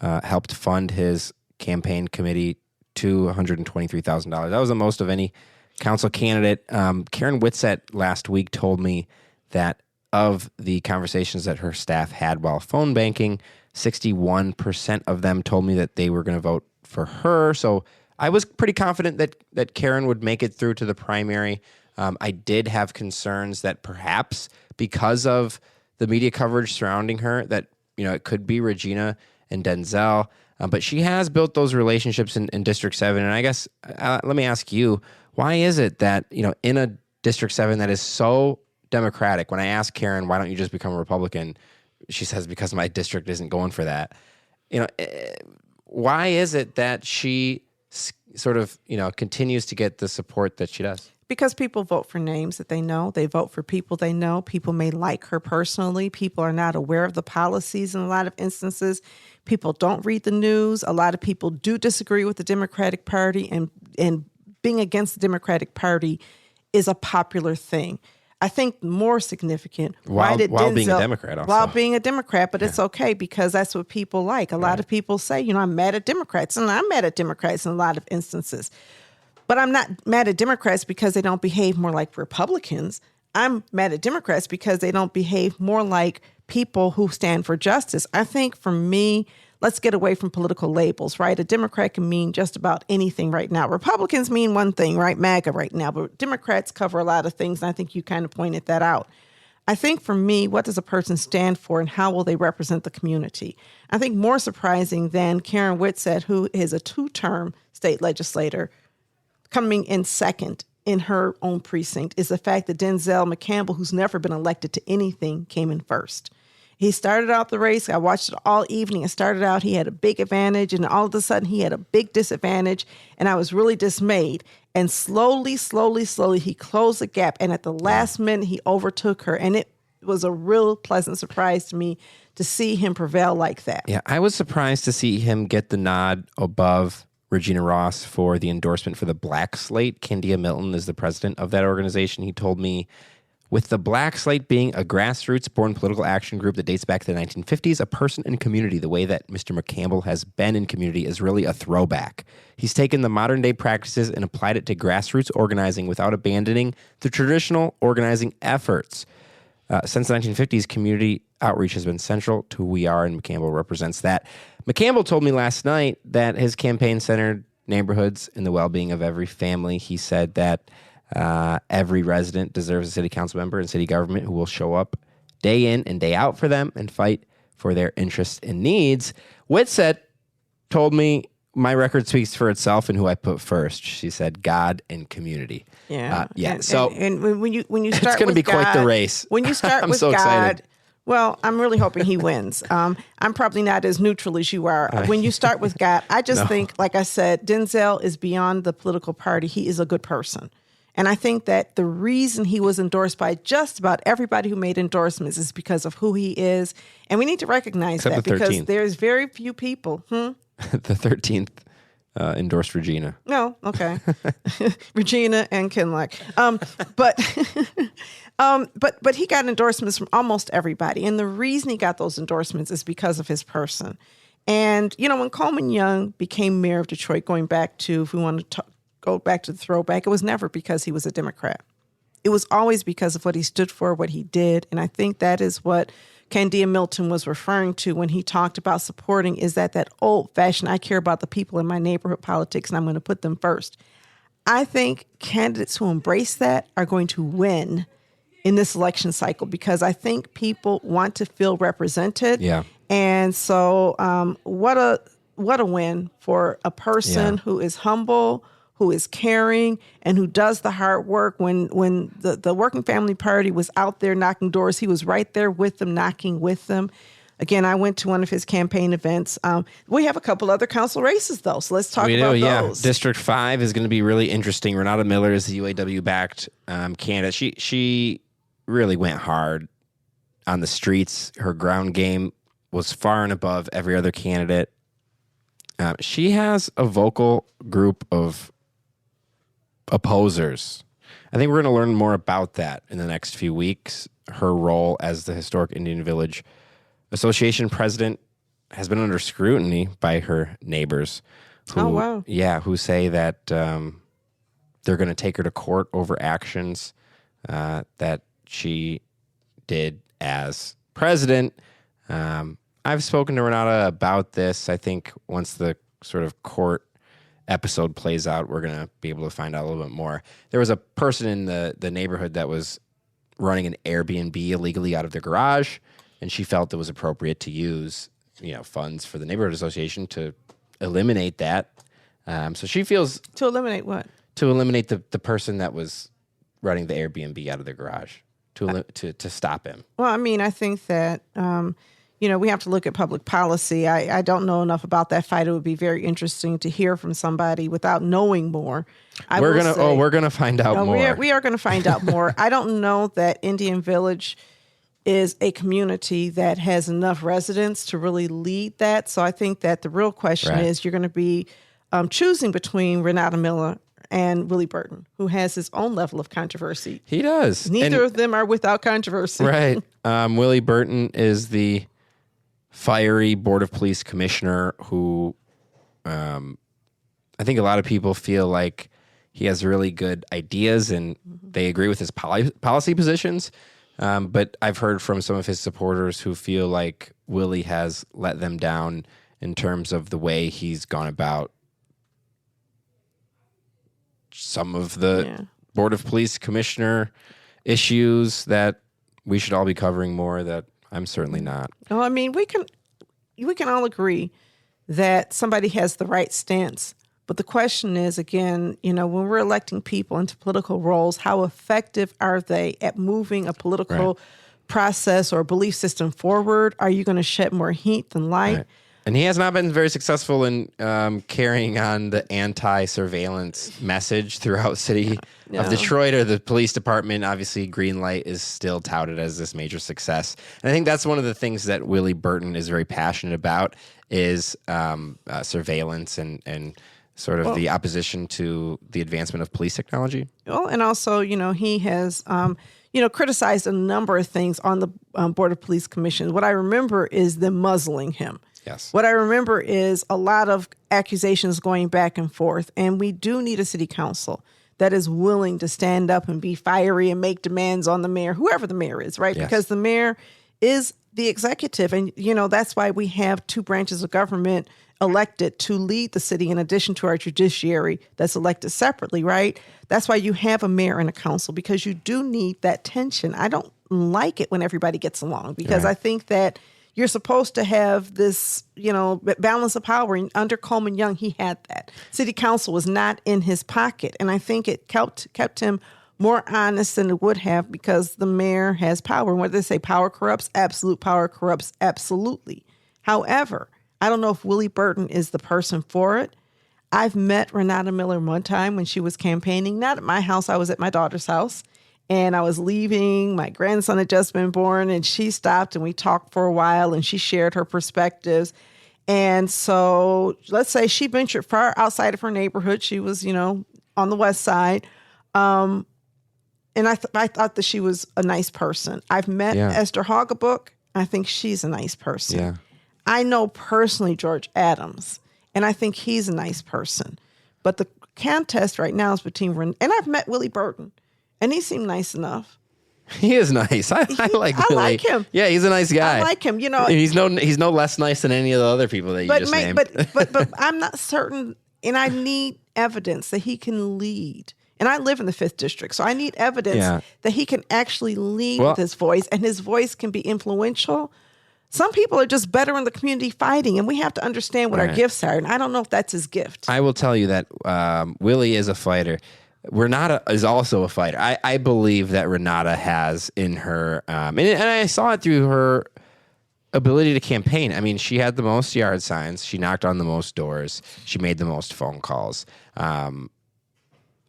D: helped fund his campaign committee to $123,000. That was the most of any council candidate. Karen Whitsett last week told me that of the conversations that her staff had while phone banking, 61% of them told me that they were going to vote for her. So I was pretty confident that Karen would make it through to the primary. I did have concerns that perhaps because of the media coverage surrounding her, that it could be Regina and Denzel. But she has built those relationships in District 7. And I guess, let me ask you, why is it that, in a District 7 that is so Democratic, when I ask Karen, why don't you just become a Republican? She says, because my district isn't going for that. Why is it that she sort of, continues to get the support that she does?
C: Because people vote for names that they know. They vote for people they know. People may like her personally. People are not aware of the policies in a lot of instances. People don't read the news. A lot of people do disagree with the Democratic Party, and being against the Democratic Party is a popular thing. I think more significant.
D: While being a Democrat also.
C: While being a Democrat, but it's okay because that's what people like. A lot of people say, I'm mad at Democrats, and I'm mad at Democrats in a lot of instances. But I'm not mad at Democrats because they don't behave more like Republicans. I'm mad at Democrats because they don't behave more like people who stand for justice. I think for me, let's get away from political labels, right? A Democrat can mean just about anything right now. Republicans mean one thing, right? MAGA right now, but Democrats cover a lot of things, and I think you kind of pointed that out. I think for me, what does a person stand for and how will they represent the community? I think more surprising than Karen Whitsett, who is a 2-term state legislator, coming in second in her own precinct, is the fact that Denzel McCampbell, who's never been elected to anything, came in first. He started out the race. I watched it all evening. It started out, he had a big advantage, and all of a sudden he had a big disadvantage, and I was really dismayed. And slowly, he closed the gap, and at the last minute, he overtook her, and it was a real pleasant surprise to me to see him prevail like that.
D: Yeah, I was surprised to see him get the nod above Regina Ross for the endorsement for the Black Slate. Candia Milton is the president of that organization. He told me, with the Black Slate being a grassroots-born political action group that dates back to the 1950s, a person in community, the way that Mr. McCampbell has been in community, is really a throwback. He's taken the modern-day practices and applied it to grassroots organizing without abandoning the traditional organizing efforts. Since the 1950s, community outreach has been central to who we are, and McCampbell represents that. McCampbell told me last night that his campaign centered neighborhoods and the well-being of every family. He said that Every resident deserves a city council member and city government who will show up day in and day out for them and fight for their interests and needs. Whitsett told me my record speaks for itself and who I put first. She said God and community.
C: Yeah.
D: And
C: when you start,
D: it's going to be
C: God,
D: quite the race.
C: When you start
D: I'm
C: with
D: so
C: God,
D: excited.
C: well, I'm really hoping he wins. I'm probably not as neutral as you are. When you start with God, I just think, like I said, Denzel is beyond the political party. He is a good person. And I think that the reason he was endorsed by just about everybody who made endorsements is because of who he is. And we need to recognize
D: Except
C: that
D: the
C: because
D: 13th.
C: there's very few people.
D: The 13th endorsed Regina.
C: No, okay. Regina and Kinloch. But he got endorsements from almost everybody. And the reason he got those endorsements is because of his person. And, when Coleman Young became mayor of Detroit, going back to, if we want to go back to the throwback, it was never because he was a Democrat. It was always because of what he stood for, what he did. And I think that is what Candia Milton was referring to when he talked about supporting, is that old-fashioned, I care about the people in my neighborhood politics and I'm going to put them first. I think candidates who embrace that are going to win in this election cycle because I think people want to feel represented.
D: Yeah.
C: And so what a win for a person who is humble, who is caring, and who does the hard work. When the Working Family Party was out there knocking doors, he was right there with them, knocking with them. Again, I went to one of his campaign events. We have a couple other council races, though, so let's talk about those.
D: District 5 is going to be really interesting. Renata Miller is the UAW-backed candidate. She really went hard on the streets. Her ground game was far and above every other candidate. She has a vocal group of opposers. I think we're going to learn more about that in the next few weeks. Her role as the Historic Indian Village Association president has been under scrutiny by her neighbors. Who say that they're going to take her to court over actions that she did as president. I've spoken to Renata about this. I think once the sort of court episode plays out, we're going to be able to find out a little bit more. There was a person in the neighborhood that was running an Airbnb illegally out of their garage, and she felt it was appropriate to use, funds for the neighborhood association to eliminate that. So she feels
C: to eliminate what?
D: To eliminate the person that was running the Airbnb out of their garage, to stop him.
C: Well, I mean, I think that we have to look at public policy. I don't know enough about that fight. It would be very interesting to hear from somebody without knowing more.
D: We're gonna find out more.
C: We are going to find out more. I don't know that Indian Village is a community that has enough residents to really lead that. So I think that the real question is you're going to be choosing between Renata Miller and Willie Burton, who has his own level of controversy.
D: He does.
C: Neither of them are without controversy.
D: Right. Willie Burton is the fiery Board of Police commissioner who I think a lot of people feel like he has really good ideas and they agree with his policy positions. But I've heard from some of his supporters who feel like Willie has let them down in terms of the way he's gone about some of the Board of Police commissioner issues that we should all be covering more, that I'm certainly not.
C: Well, I mean, we can all agree that somebody has the right stance. But the question is, again, when we're electing people into political roles, how effective are they at moving a political process or belief system forward? Are you going to shed more heat than light?
D: Right. And he has not been very successful in carrying on the anti-surveillance message throughout city of Detroit or the police department. Obviously, green light is still touted as this major success. And I think that's one of the things that Willie Burton is very passionate about is surveillance and sort of the opposition to the advancement of police technology.
C: Well, and also, he has, criticized a number of things on the Board of Police Commission. What I remember is them muzzling him.
D: Yes.
C: What I remember is a lot of accusations going back and forth, and we do need a city council that is willing to stand up and be fiery and make demands on the mayor, whoever the mayor is, right?
D: Yes.
C: Because the mayor is the executive. And, that's why we have two branches of government elected to lead the city in addition to our judiciary that's elected separately, right? That's why you have a mayor and a council, because you do need that tension. I don't like it when everybody gets along, because I think that you're supposed to have this, balance of power. And under Coleman Young, he had that. City council was not in his pocket. And I think it kept him more honest than it would have, because the mayor has power. And whether they say power corrupts, absolute power corrupts absolutely. However, I don't know if Willie Burton is the person for it. I've met Renata Miller one time when she was campaigning, not at my house. I was at my daughter's house, and I was leaving. My grandson had just been born, and she stopped and we talked for a while, and she shared her perspectives. And so let's say she ventured far outside of her neighborhood. She was, on the west side. And I thought that she was a nice person. I've met Esther Hoggabook. I think she's a nice person.
D: Yeah.
C: I know personally George Adams, and I think he's a nice person. But the contest right now is between and I've met Willie Burton, and he seemed nice enough.
D: He is nice. I like Willie.
C: I like him.
D: Yeah, he's a nice guy.
C: I like him.
D: He's no less nice than any of the other people that you just named.
C: But I'm not certain, and I need evidence that he can lead. And I live in the 5th District, so I need evidence that he can actually lead with his voice, and his voice can be influential. Some people are just better in the community fighting, and we have to understand what our gifts are. And I don't know if that's his gift.
D: I will tell you that Willie is a fighter. Renata is also a fighter. I believe that Renata has in her, and I saw it through her ability to campaign. I mean, she had the most yard signs. She knocked on the most doors. She made the most phone calls.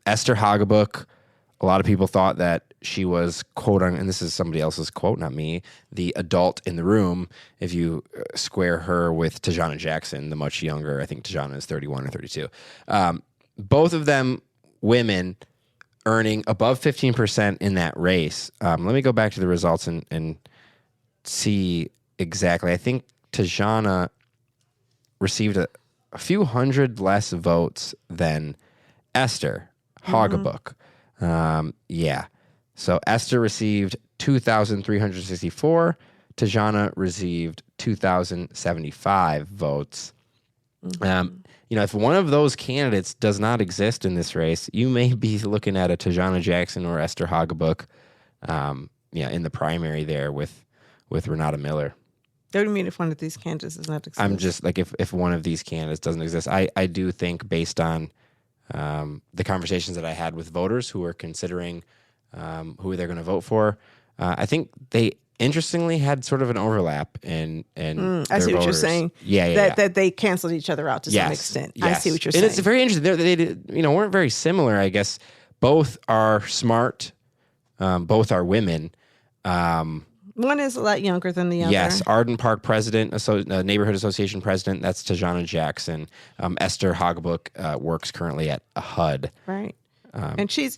D: Esther Hoggabook, a lot of people thought that she was, quote, and this is somebody else's quote, not me, the adult in the room. If you square her with Tajana Jackson, the much younger, I think Tajana is 31 or 32. Both of them women earning above 15% in that race. Let me go back to the results and see exactly. I think Tajana received a few hundred less votes than Esther Hoggabook. So Esther received 2,364. Tajana received 2,075 votes. If one of those candidates does not exist in this race, you may be looking at a Tajana Jackson or Esther Hoggabook, in the primary there with Renata Miller.
C: What do you mean if one of these candidates does not exist?
D: I'm just like, if one of these candidates doesn't exist, I do think based on the conversations that I had with voters who are considering who they're going to vote for, I think they interestingly had sort of an overlap in
C: I see
D: voters.
C: what you're saying. That they canceled each other out to some extent.
D: Yes.
C: I see what you're saying.
D: And it's very interesting. They weren't very similar, I guess. Both are smart. Both are women.
C: One is a lot younger than the other.
D: Yes, Arden Park president, neighborhood association president. That's Tajana Jackson. Esther Hoggabook works currently at a HUD.
C: Right, and she's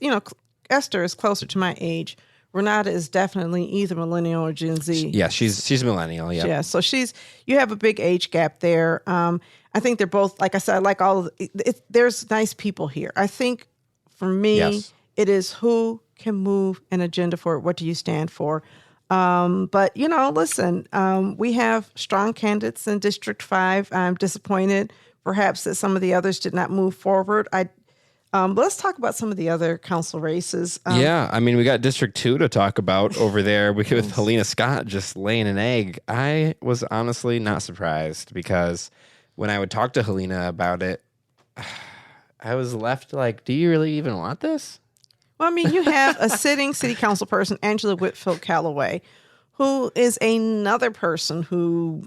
C: Esther is closer to my age. Renata is definitely either millennial or Gen Z.
D: Yeah, she's a millennial. Yeah,
C: yeah. So you have a big age gap there. I think they're both, like I said, I like all of there's nice people here. I think for me, it is who can move an agenda forward. What do you stand for? But listen, we have strong candidates in District 5. I'm disappointed perhaps that some of the others did not move forward. Let's talk about some of the other council races.
D: We got District 2 to talk about over there with Helena Scott just laying an egg. I was honestly not surprised, because when I would talk to Helena about it, I was left like, do you really even want this?
C: Well, you have a sitting city council person, Angela Whitfield Calloway, who is another person who,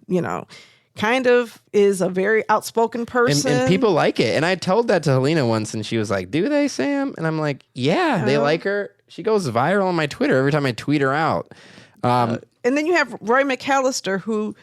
C: kind of is a very outspoken person.
D: And people like it. And I told that to Helena once, and she was like, do they, Sam? And I'm like, yeah, they like her. She goes viral on my Twitter every time I tweet her out.
C: And then you have Roy McAllister, who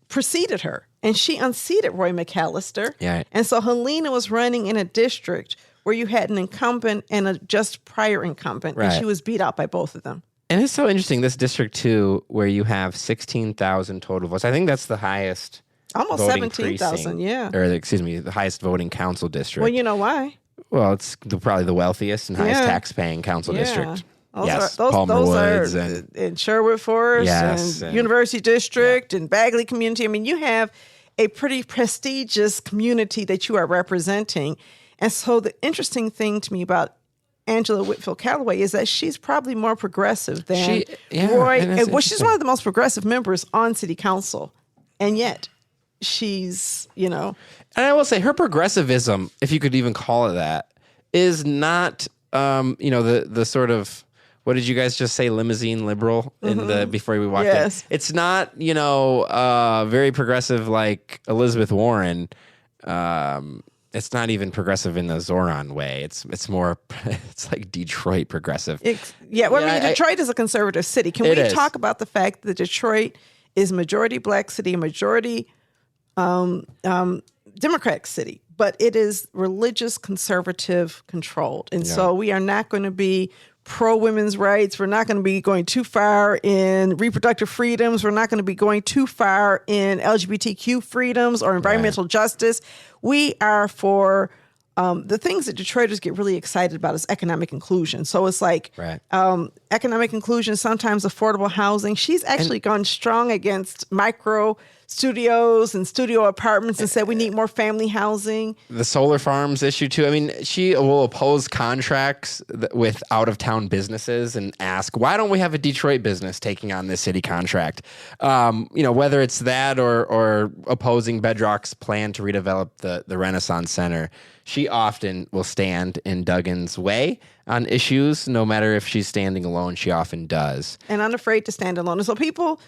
C: preceded her, and she unseated Roy McAllister.
D: Yeah.
C: And so Helena was running in a district where you had an incumbent and a just prior incumbent, and she was beat out by both of them.
D: And it's so interesting, this District 2, where you have 16,000 total votes. I think that's the highest.
C: Almost 17,000, yeah.
D: Or, the highest voting council district.
C: Well, you know why?
D: Well, it's probably the wealthiest and highest tax-paying council district. Yes,
C: those
D: Palmer Woods
C: are
D: and
C: in Sherwood Forest and University District and Bagley community. I mean, you have a pretty prestigious community that you are representing. And so the interesting thing to me about Angela Whitfield Callaway is that she's probably more progressive than Roy. Well, she's one of the most progressive members on city council. And yet she's,
D: And I will say her progressivism, if you could even call it that, is not, the sort of, what did you guys just say, limousine liberal before we walked in? It's not, very progressive like Elizabeth Warren. It's not even progressive in the Zoran way. It's more, it's like Detroit progressive.
C: Detroit is a conservative city. Can we talk about the fact that Detroit is majority black city, a majority Democratic city, but it is religious conservative controlled. And so we are not going to be pro women's rights. We're not going to be going too far in reproductive freedoms. We're not going to be going too far in LGBTQ freedoms or environmental justice. We are for the things that Detroiters get really excited about is economic inclusion. So it's like economic inclusion, sometimes affordable housing. She's actually gone strong against micro studios and studio apartments and said we need more family housing.
D: The solar farms issue too. I mean, she will oppose contracts with out-of-town businesses and ask, why don't we have a Detroit business taking on this city contract? Whether it's that or opposing Bedrock's plan to redevelop the Renaissance Center. She often will stand in Duggan's way on issues, no matter if she's standing alone. She often does.
C: And unafraid to stand alone. And so people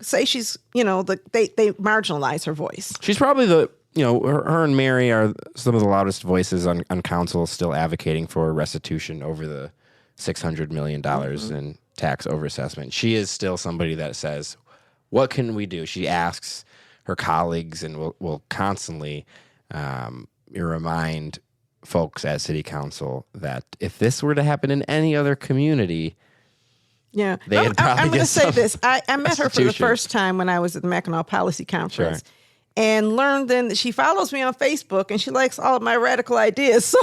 C: say she's, they marginalize her voice.
D: She's probably her and Mary are some of the loudest voices on council still advocating for restitution over the $600 million in tax overassessment. She is still somebody that says, what can we do? She asks her colleagues and will constantly remind folks at city council that if this were to happen in any other community,
C: I'm going to say this. I met her for the first time when I was at the Mackinac Policy Conference and learned then that she follows me on Facebook and she likes all of my radical ideas. So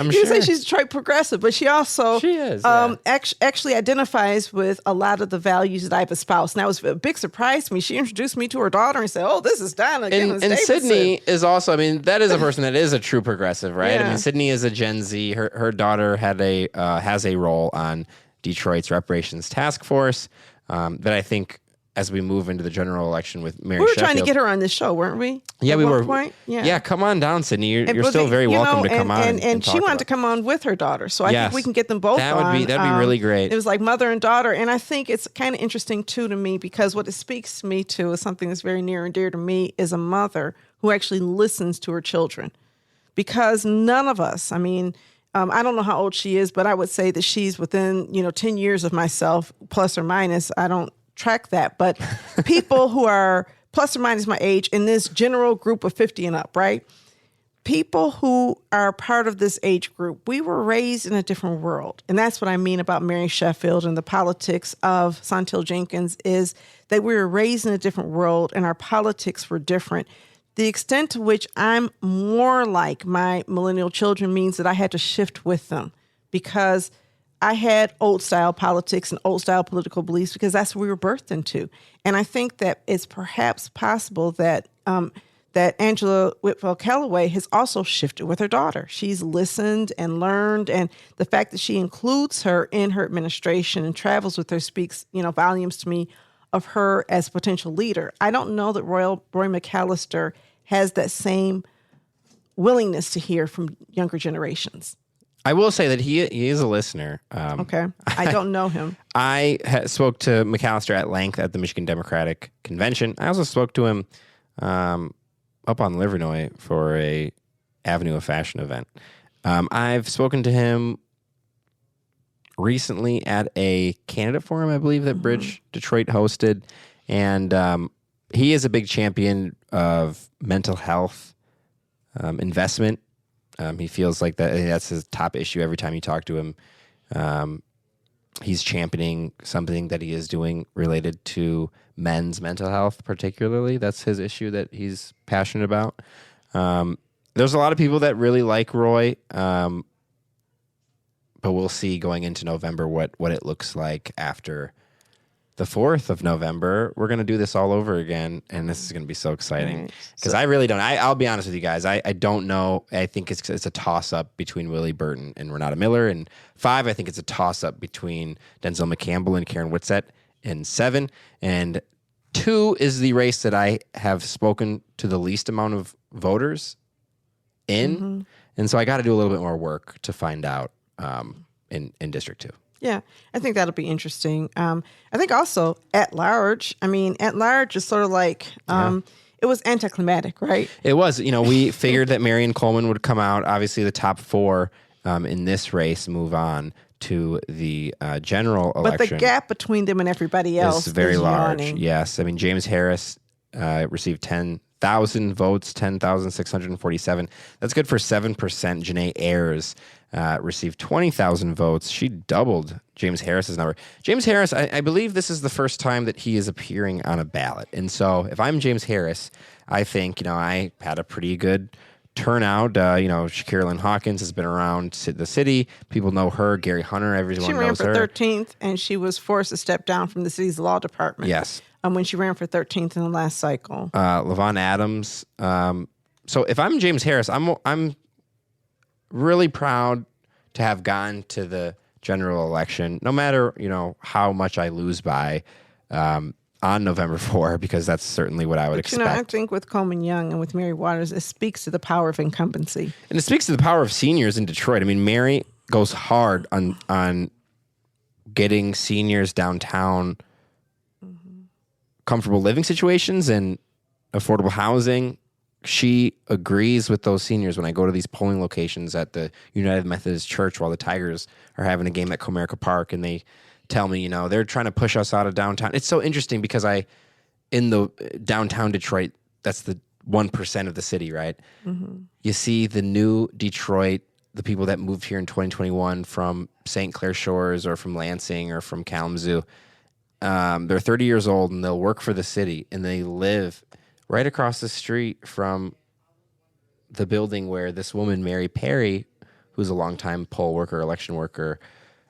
C: you say she's Detroit progressive, but she is, actually identifies with a lot of the values that I've espoused. And that was a big surprise to me. She introduced me to her daughter and said, oh, this is Donna.
D: And Sydney is also, that is a person that is a true progressive, right? Yeah. Sydney is a Gen Z. Her daughter has a role on Detroit's reparations task force that I think as we move into the general election with Mary Sheffield.
C: We were trying to get her on this show, weren't we?
D: Yeah, we were. Point? Yeah, come on down, Sydney. You're still very welcome to come on.
C: And she wanted to come on with her daughter. So I think we can get them both on.
D: That'd be really great.
C: It was like mother and daughter. And I think it's kind of interesting, too, to me, because what it speaks to me, too, is something that's very near and dear to me, is a mother who actually listens to her children. Because none of us, I don't know how old she is, but I would say that she's within, 10 years of myself, plus or minus. I don't track that. But people who are plus or minus my age in this general group of 50 and up, right? People who are part of this age group, we were raised in a different world. And that's what I mean about Mary Sheffield and the politics of Saunteel Jenkins is that we were raised in a different world and our politics were different. The extent to which I'm more like my millennial children means that I had to shift with them because I had old style politics and old style political beliefs because that's what we were birthed into. And I think that it's perhaps possible that that Angela Whitfield Callaway has also shifted with her daughter. She's listened and learned, and the fact that she includes her in her administration and travels with her speaks, volumes to me of her as a potential leader. I don't know that Roy McAllister has that same willingness to hear from younger generations.
D: I will say that he is a listener.
C: Okay. I don't know him.
D: I spoke to McAllister at length at the Michigan Democratic Convention. I also spoke to him up on Livernois for a Avenue of Fashion event. I've spoken to him recently at a candidate forum, I believe, that Bridge Detroit hosted. And he is a big champion of mental health investment. He feels like that's his top issue every time you talk to him. He's championing something that he is doing related to men's mental health, particularly. That's his issue that he's passionate about. There's a lot of people that really like Roy, but we'll see going into November what it looks like after the 4th of November. We're going to do this all over again, and this is going to be so exciting because I really don't. I'll be honest with you guys. I don't know. I think it's a toss-up between Willie Burton and Renata Miller. And 5, I think it's a toss-up between Denzel McCampbell and Karen Whitsett. And 7. And 2 is the race that I have spoken to the least amount of voters in. Mm-hmm. And so I got to do a little bit more work to find out in District 2.
C: Yeah, I think that'll be interesting. I think also at large is sort of like, it was anticlimactic, right?
D: It was. We figured that Marion Coleman would come out. Obviously, the top 4 in this race move on to the general election.
C: But the gap between them and everybody else
D: is very large.
C: Yawning.
D: Yes. I mean, James Harris received 10,000 votes, 10,647. That's good for 7%. Janae Ayers received 20,000 votes. She doubled James Harris's number. James Harris, I believe this is the first time that he is appearing on a ballot. And so if I'm James Harris, I think, I had a pretty good turnout. Shakira Lynn Hawkins has been around the city. People know her. Gary Hunter, everyone knows her.
C: She ran for 13th, and she was forced to step down from the city's law department.
D: Yes.
C: When she ran for 13th in the last cycle.
D: LaVon Adams. So if I'm James Harris, I'm really proud to have gone to the general election, no matter, how much I lose by on November 4, because that's certainly what I would expect.
C: I think with Coleman Young and with Mary Waters, it speaks to the power of incumbency.
D: And it speaks to the power of seniors in Detroit. I mean, Mary goes hard on getting seniors downtown comfortable living situations and affordable housing. She agrees with those seniors when I go to these polling locations at the United Methodist Church while the Tigers are having a game at Comerica Park, and they tell me, they're trying to push us out of downtown. It's so interesting because in the downtown Detroit, that's the 1% of the city, right? Mm-hmm. You see the new Detroit, the people that moved here in 2021 from St. Clair Shores or from Lansing or from Kalamazoo, they're 30 years old and they'll work for the city, and they live right across the street from the building where this woman, Mary Perry, who's a longtime poll worker, election worker,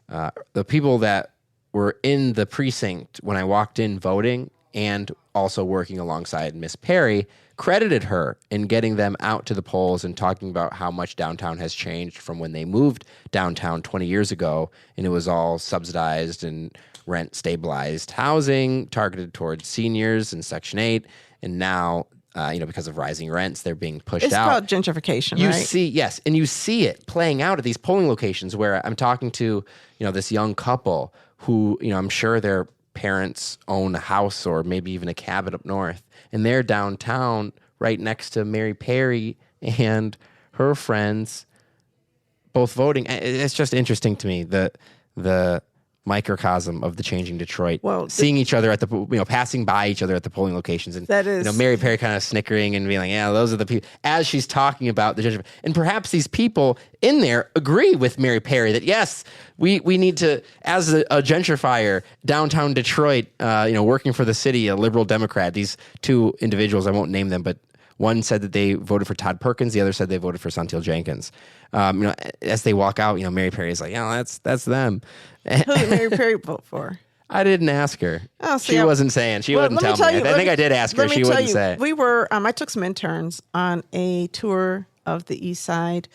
D: the people that were in the precinct when I walked in voting and also working alongside Miss Perry credited her in getting them out to the polls and talking about how much downtown has changed from when they moved downtown 20 years ago, and it was all subsidized and rent stabilized housing targeted towards seniors in Section 8. And now, because of rising rents, they're being pushed out.
C: It's called gentrification,
D: you
C: right?
D: You see it playing out at these polling locations where I'm talking to, this young couple who, I'm sure their parents own a house or maybe even a cabin up north, and they're downtown right next to Mary Perry and her friends both voting. It's just interesting to me, the microcosm of the changing Detroit. Well, seeing each other at the, passing by each other at the polling locations, and
C: that is,
D: Mary Perry kind of snickering and being like, "Yeah, those are the people." As she's talking about the gentrification, and perhaps these people in there agree with Mary Perry that yes, we need to, as a gentrifier, downtown Detroit, working for the city, a liberal Democrat. These two individuals, I won't name them, but one said that they voted for Todd Perkins. The other said they voted for Saunteel Jenkins. As they walk out, Mary Perry is like, "Yeah, that's them."
C: Who did Mary Perry vote for?
D: I didn't ask her. Oh, see, she wasn't saying. She wouldn't tell me. I think I did ask her. She wouldn't say.
C: We were. I took some interns on a tour of the East Side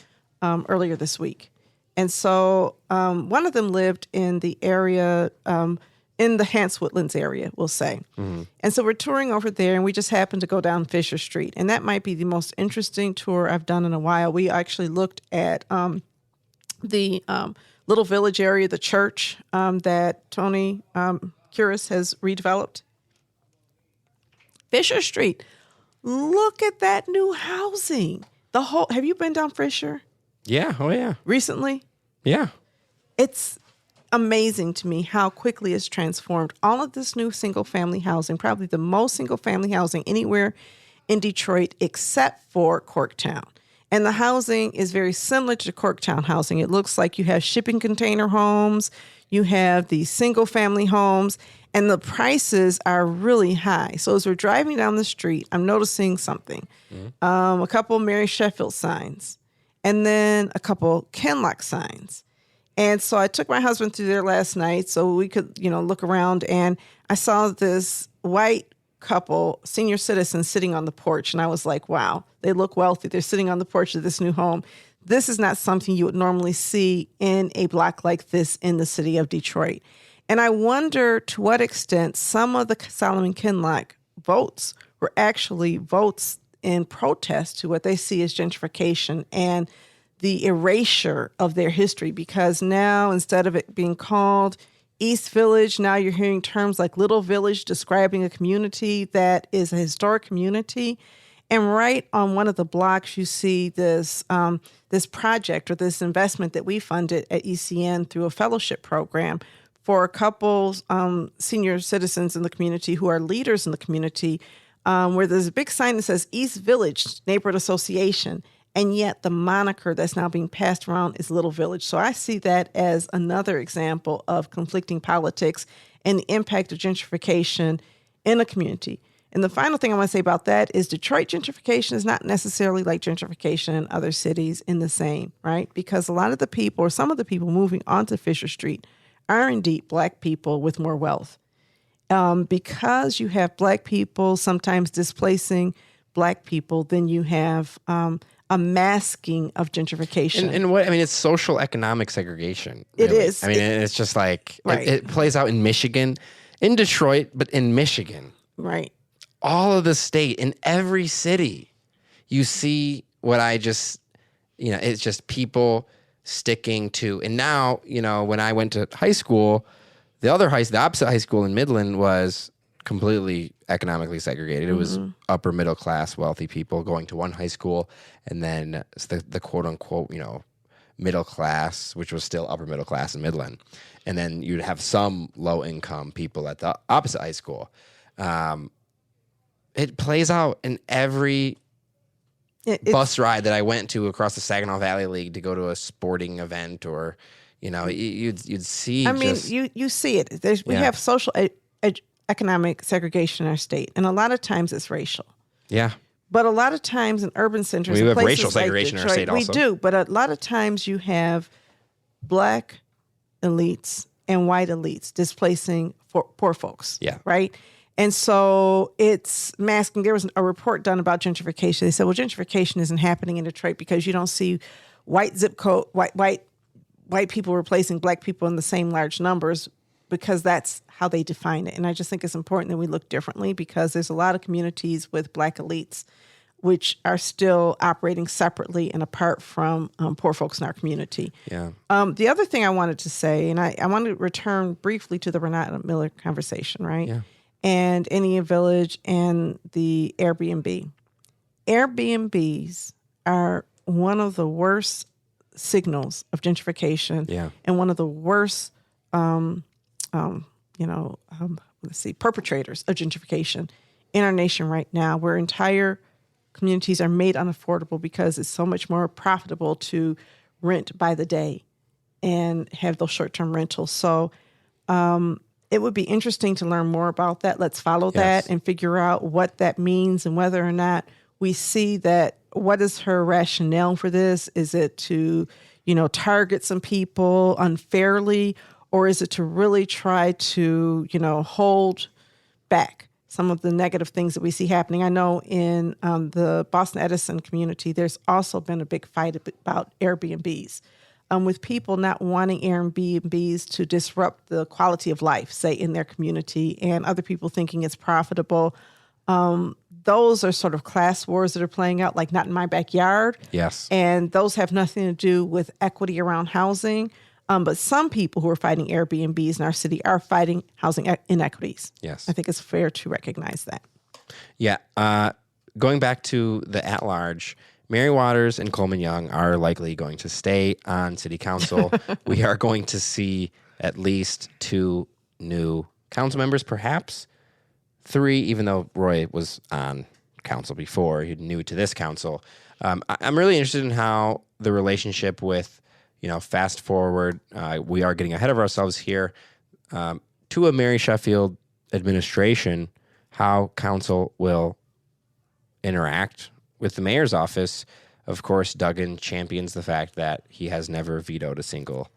C: earlier this week, and so one of them lived in the area. In the Hants Woodlands area, we'll say. Mm-hmm. And so we're touring over there, and we just happened to go down Fisher Street. And that might be the most interesting tour I've done in a while. We actually looked at the little village area, the church that Tony Curis has redeveloped. Fisher Street. Look at that new housing. Have you been down Fisher?
D: Yeah. Oh, yeah.
C: Recently?
D: Yeah.
C: It's amazing to me how quickly it's transformed. All of this new single-family housing, probably the most single-family housing anywhere in Detroit except for Corktown. And the housing is very similar to Corktown housing. It looks like you have shipping container homes, you have these single-family homes, and the prices are really high. So as we're driving down the street, I'm noticing something. A couple Mary Sheffield signs, and then a couple Kinloch signs. And so I took my husband through there last night so we could, look around. And I saw this white couple, senior citizens, sitting on the porch. And I was like, wow, they look wealthy. They're sitting on the porch of this new home. This is not something you would normally see in a block like this in the city of Detroit. And I wonder to what extent some of the Solomon Kinloch votes were actually votes in protest to what they see as gentrification and the erasure of their history. Because now, instead of it being called East Village, now you're hearing terms like Little Village describing a community that is a historic community. And right on one of the blocks, you see this this project or this investment that we funded at ECN through a fellowship program for a couple senior citizens in the community who are leaders in the community, where there's a big sign that says East Village Neighborhood Association, and yet the moniker that's now being passed around is Little Village. So I see that as another example of conflicting politics and the impact of gentrification in a community. And the final thing I want to say about that is Detroit gentrification is not necessarily like gentrification in other cities in the same, right? Because a lot of the people, or some of the people moving onto Fisher Street, are indeed Black people with more wealth. Because you have Black people sometimes displacing Black people, then you have a masking of gentrification.
D: And what, I mean, it's social economic segregation.
C: It
D: really.
C: is.
D: I mean, it's just like,
C: Right.
D: it plays out in Michigan, in Detroit, but in Michigan.
C: Right.
D: All of the state, in every city, you see what I just, it's just people sticking to. And now, when I went to high school, the opposite high school in Midland was completely economically segregated. It was upper middle class, wealthy people going to one high school, and then the quote unquote, middle class, which was still upper middle class in Midland. And then you'd have some low income people at the opposite high school. It plays out in every bus ride that I went to across the Saginaw Valley League to go to a sporting event, or you'd see.
C: I mean, you see it. We have social economic segregation in our state, and a lot of times it's racial.
D: Yeah.
C: But a lot of times in urban centers,
D: We
C: and
D: have
C: places
D: racial segregation
C: like
D: in our
C: Detroit,
D: state also.
C: We do, but a lot of times you have Black elites and white elites displacing poor folks.
D: Yeah.
C: Right? And so it's masking. There was a report done about gentrification. They said, well, gentrification isn't happening in Detroit because you don't see white zip code, white people replacing Black people in the same large numbers, because that's how they define it. And I just think it's important that we look differently, because there's a lot of communities with Black elites which are still operating separately and apart from poor folks in our community.
D: Yeah.
C: The other thing I wanted to say, and I want to return briefly to the Renata Miller conversation, right?
D: Yeah.
C: And Indian Village and the Airbnb. Airbnbs are one of the worst signals of gentrification,
D: Yeah.
C: and one of the worst, perpetrators of gentrification in our nation right now, where entire communities are made unaffordable because it's so much more profitable to rent by the day and have those short-term rentals. So it would be interesting to learn more about that. Let's follow that and figure out what that means, and whether or not we see that. What is her rationale for this? Is it to, target some people unfairly, or is it to really try to, hold back some of the negative things that we see happening? I know in the Boston Edison community, there's also been a big fight about Airbnbs, with people not wanting Airbnbs to disrupt the quality of life, say, in their community, and other people thinking it's profitable. Those are sort of class wars that are playing out, like not in my backyard.
D: Yes.
C: And those have nothing to do with equity around housing. But some people who are fighting Airbnbs in our city are fighting housing inequities.
D: Yes.
C: I think it's fair to recognize that.
D: Yeah. Going back to the at-large, Mary Waters and Coleman Young are likely going to stay on city council. We are going to see at least 2 new council members, perhaps 3, even though Roy was on council before. He's new to this council. I'm really interested in how the relationship with, fast forward, we are getting ahead of ourselves here, to a Mary Sheffield administration, how council will interact with the mayor's office. Of course, Duggan champions the fact that he has never vetoed a single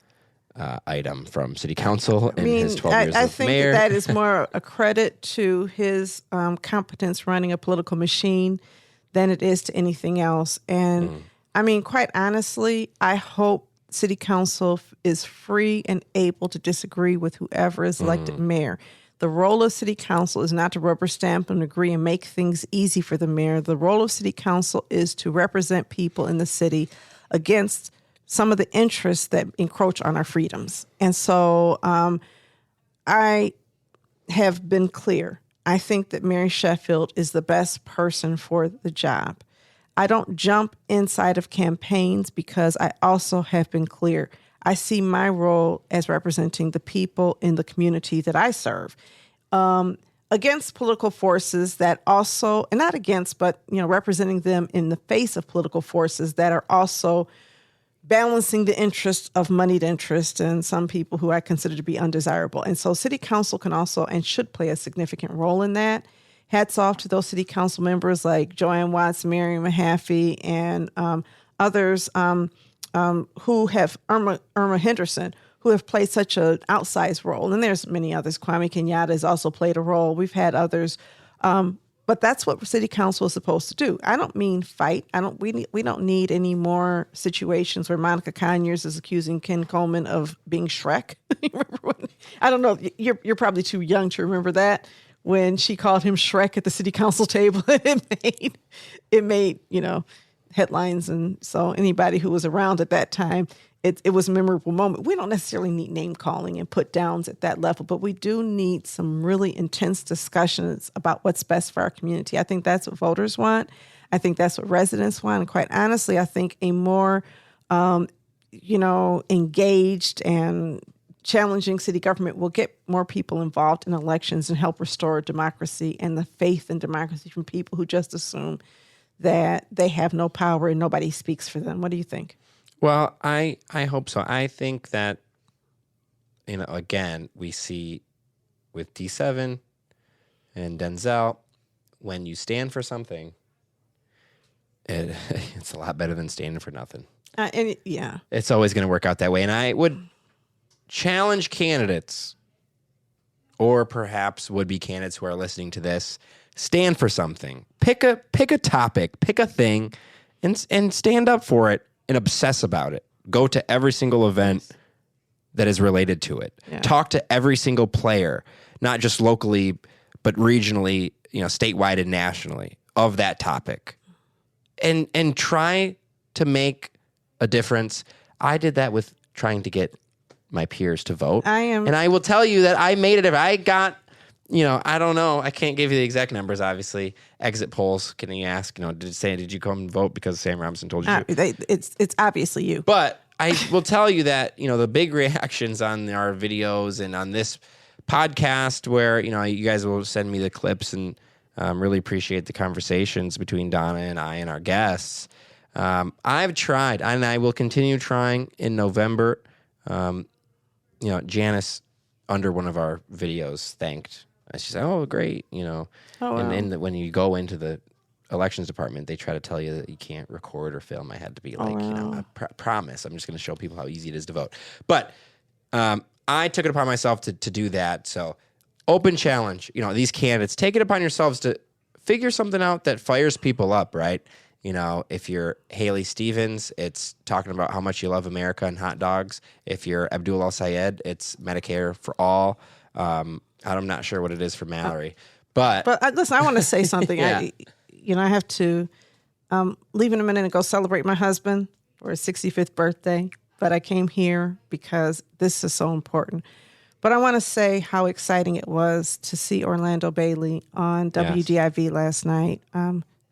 D: item from City Council in his 12 years
C: I
D: of
C: think
D: mayor.
C: that is more a credit to his competence running a political machine than it is to anything else. And I mean, quite honestly, I hope City Council is free and able to disagree with whoever is elected mayor. The role of City Council is not to rubber stamp and agree and make things easy for the mayor. The role of City Council is to represent people in the city against some of the interests that encroach on our freedoms. And so I have been clear. I think that Mary Sheffield is the best person for the job. I don't jump inside of campaigns because I also have been clear. I see my role as representing the people in the community that I serve, against political forces that also, and not against, but representing them in the face of political forces that are also balancing the interests of moneyed interest and some people who I consider to be undesirable. And so City Council can also and should play a significant role in that. Hats off to those City Council members like Joanne Watts, Mary Mahaffey, and others who have, Irma Henderson, who have played such an outsized role. And there's many others. Kwame Kenyatta has also played a role. We've had others. But that's what City Council is supposed to do. I don't mean fight. We don't need any more situations where Monica Conyers is accusing Ken Coleman of being Shrek. I don't know. You're probably too young to remember that, when she called him Shrek at the City Council table. It made headlines, and so anybody who was around at that time, it was a memorable moment. We don't necessarily need name calling and put downs at that level, but we do need some really intense discussions about what's best for our community. I think that's what voters want. I think that's what residents want. And quite honestly, I think a more, engaged and challenging city government will get more people involved in elections and help restore democracy and the faith in democracy from people who just assume that they have no power and nobody speaks for them. What do you think?
D: Well, I hope so. I think that, again, we see with D7 and Denzel, when you stand for something, it's a lot better than standing for nothing. It's always going to work out that way. And I would challenge candidates, or perhaps would-be candidates who are listening to this, stand for something. Pick a topic, pick a thing, and stand up for it. And obsess about it. Go to every single event that is related to it. Yeah. Talk to every single player, not just locally, but regionally, statewide and nationally, of that topic. And try to make a difference. I did that with trying to get my peers to vote. And I will tell you that I made a difference. I got, I don't know. I can't give you the exact numbers, obviously. Exit polls, can you ask, did you come and vote because Sam Robinson told you to?
C: It's obviously you.
D: But I will tell you that, the big reactions on our videos and on this podcast where, you guys will send me the clips and really appreciate the conversations between Donna and I and our guests. I've tried, and I will continue trying in November. Janice, under one of our videos, thanked. She said, "Oh, great,"
C: Oh, wow.
D: And when you go into the elections department, they try to tell you that you can't record or film. I had to be like,
C: wow.
D: I promise. I'm just going to show people how easy it is to vote. But I took it upon myself to do that. So open challenge. These candidates, take it upon yourselves to figure something out that fires people up, right? If you're Haley Stevens, it's talking about how much you love America and hot dogs. If you're Abdul El-Sayed, it's Medicare for all. I'm not sure what it is for Mallory, but
C: listen, I want to say something.
D: Yeah.
C: I have to leave in a minute and go celebrate my husband for his 65th birthday. But I came here because this is so important. But I want to say how exciting it was to see Orlando Bailey on WDIV last night.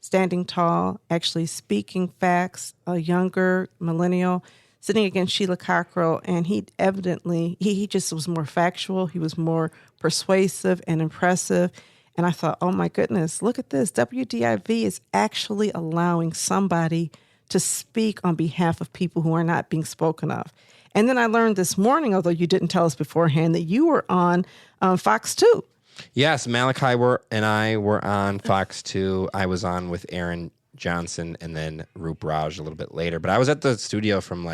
C: Standing tall, actually speaking facts, a younger millennial, sitting against Sheila Cockrell, and he evidently, he just was more factual. He was more persuasive and impressive. And I thought, oh my goodness, look at this. WDIV is actually allowing somebody to speak on behalf of people who are not being spoken of. And then I learned this morning, although you didn't tell us beforehand, that you were on Fox 2.
D: Yes, Malachi and I were on Fox 2. I was on with Aaron Johnson and then Roop Raj a little bit later. But I was at the studio from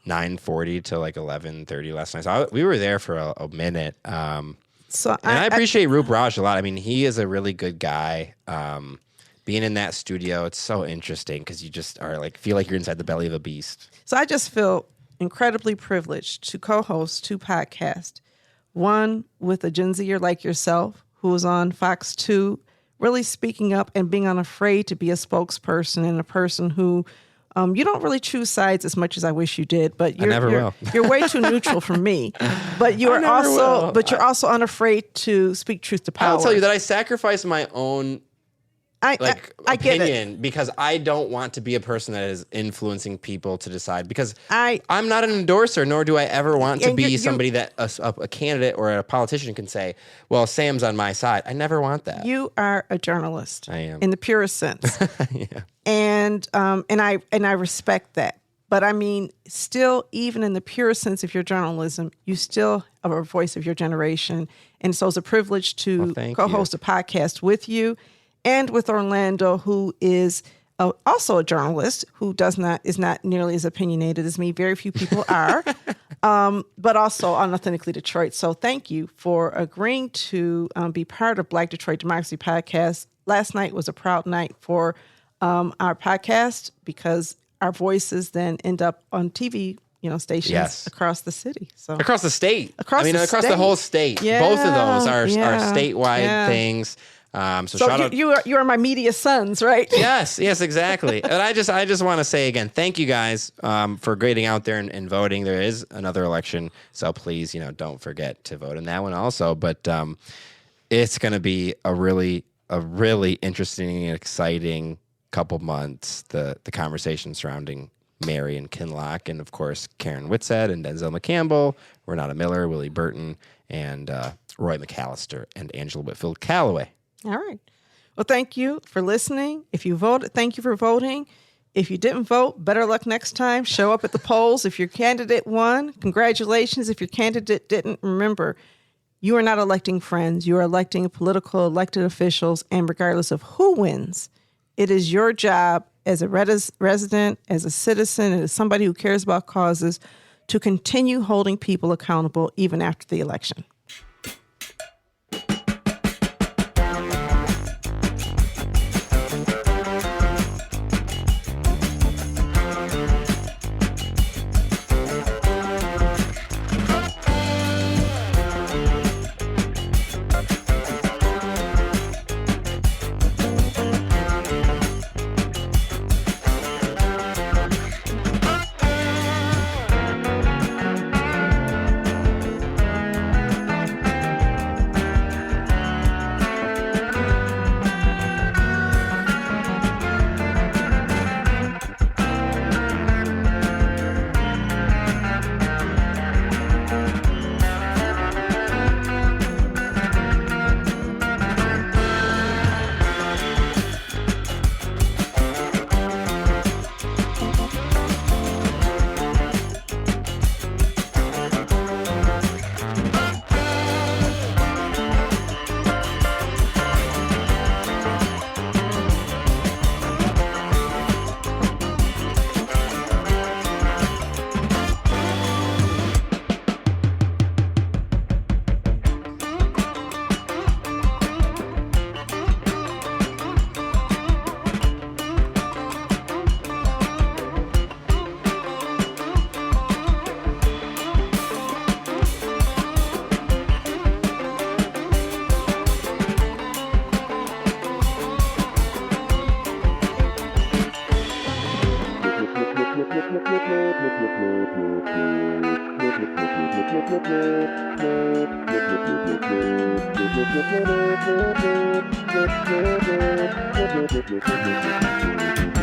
D: 9:40 to like 11:30 last night. So we were there for a minute.
C: So
D: I appreciate Roop Raj a lot. I mean, he is a really good guy. Being in that studio, it's so interesting because you just are like feel like you're inside the belly of a beast.
C: So I just feel incredibly privileged to co-host 2 podcasts. One with a Gen Zer like yourself, who was on Fox 2, really speaking up and being unafraid to be a spokesperson and a person who you don't really choose sides as much as I wish you did, but you're way too neutral for me. But you're also unafraid to speak truth to power.
D: I'll tell you that I sacrifice my own opinion because I don't want to be a person that is influencing people to decide because I'm not an endorser, nor do I ever want to be somebody that a candidate or a politician can say, well, Sam's on my side. I never want that.
C: You are a journalist.
D: I am.
C: In the purest sense.
D: Yeah.
C: And I respect that. But I mean, still, even in the purest sense of your journalism, you still are a voice of your generation. And so it's a privilege to co-host a podcast with you. And with Orlando, who is also a journalist, who is not nearly as opinionated as me. Very few people are, but also on Authentically Detroit. So thank you for agreeing to be part of Black Detroit Democracy Podcast. Last night was a proud night for our podcast because our voices then end up on TV stations across the city. So
D: across the state.
C: Across
D: the whole state.
C: Yeah,
D: both of those are statewide things. So shout out.
C: You are my media sons, right?
D: Yes, exactly. And I just want to say again, thank you guys for getting out there and voting. There is another election, so please, don't forget to vote in that one also. But it's going to be a really interesting and exciting couple months. The conversation surrounding Mary and Kinloch, and of course Karen Whitsett and Denzel McCampbell, Renata Miller, Willie Burton, and Roy McAllister and Angela Whitfield Calloway.
C: All right. Well, thank you for listening. If you voted, thank you for voting. If you didn't vote, better luck next time. Show up at the polls. If your candidate won, congratulations. If your candidate didn't, remember, you are not electing friends. You are electing political elected officials. And regardless of who wins, it is your job as a resident, as a citizen, and as somebody who cares about causes to continue holding people accountable even after the election.
A: Thank you.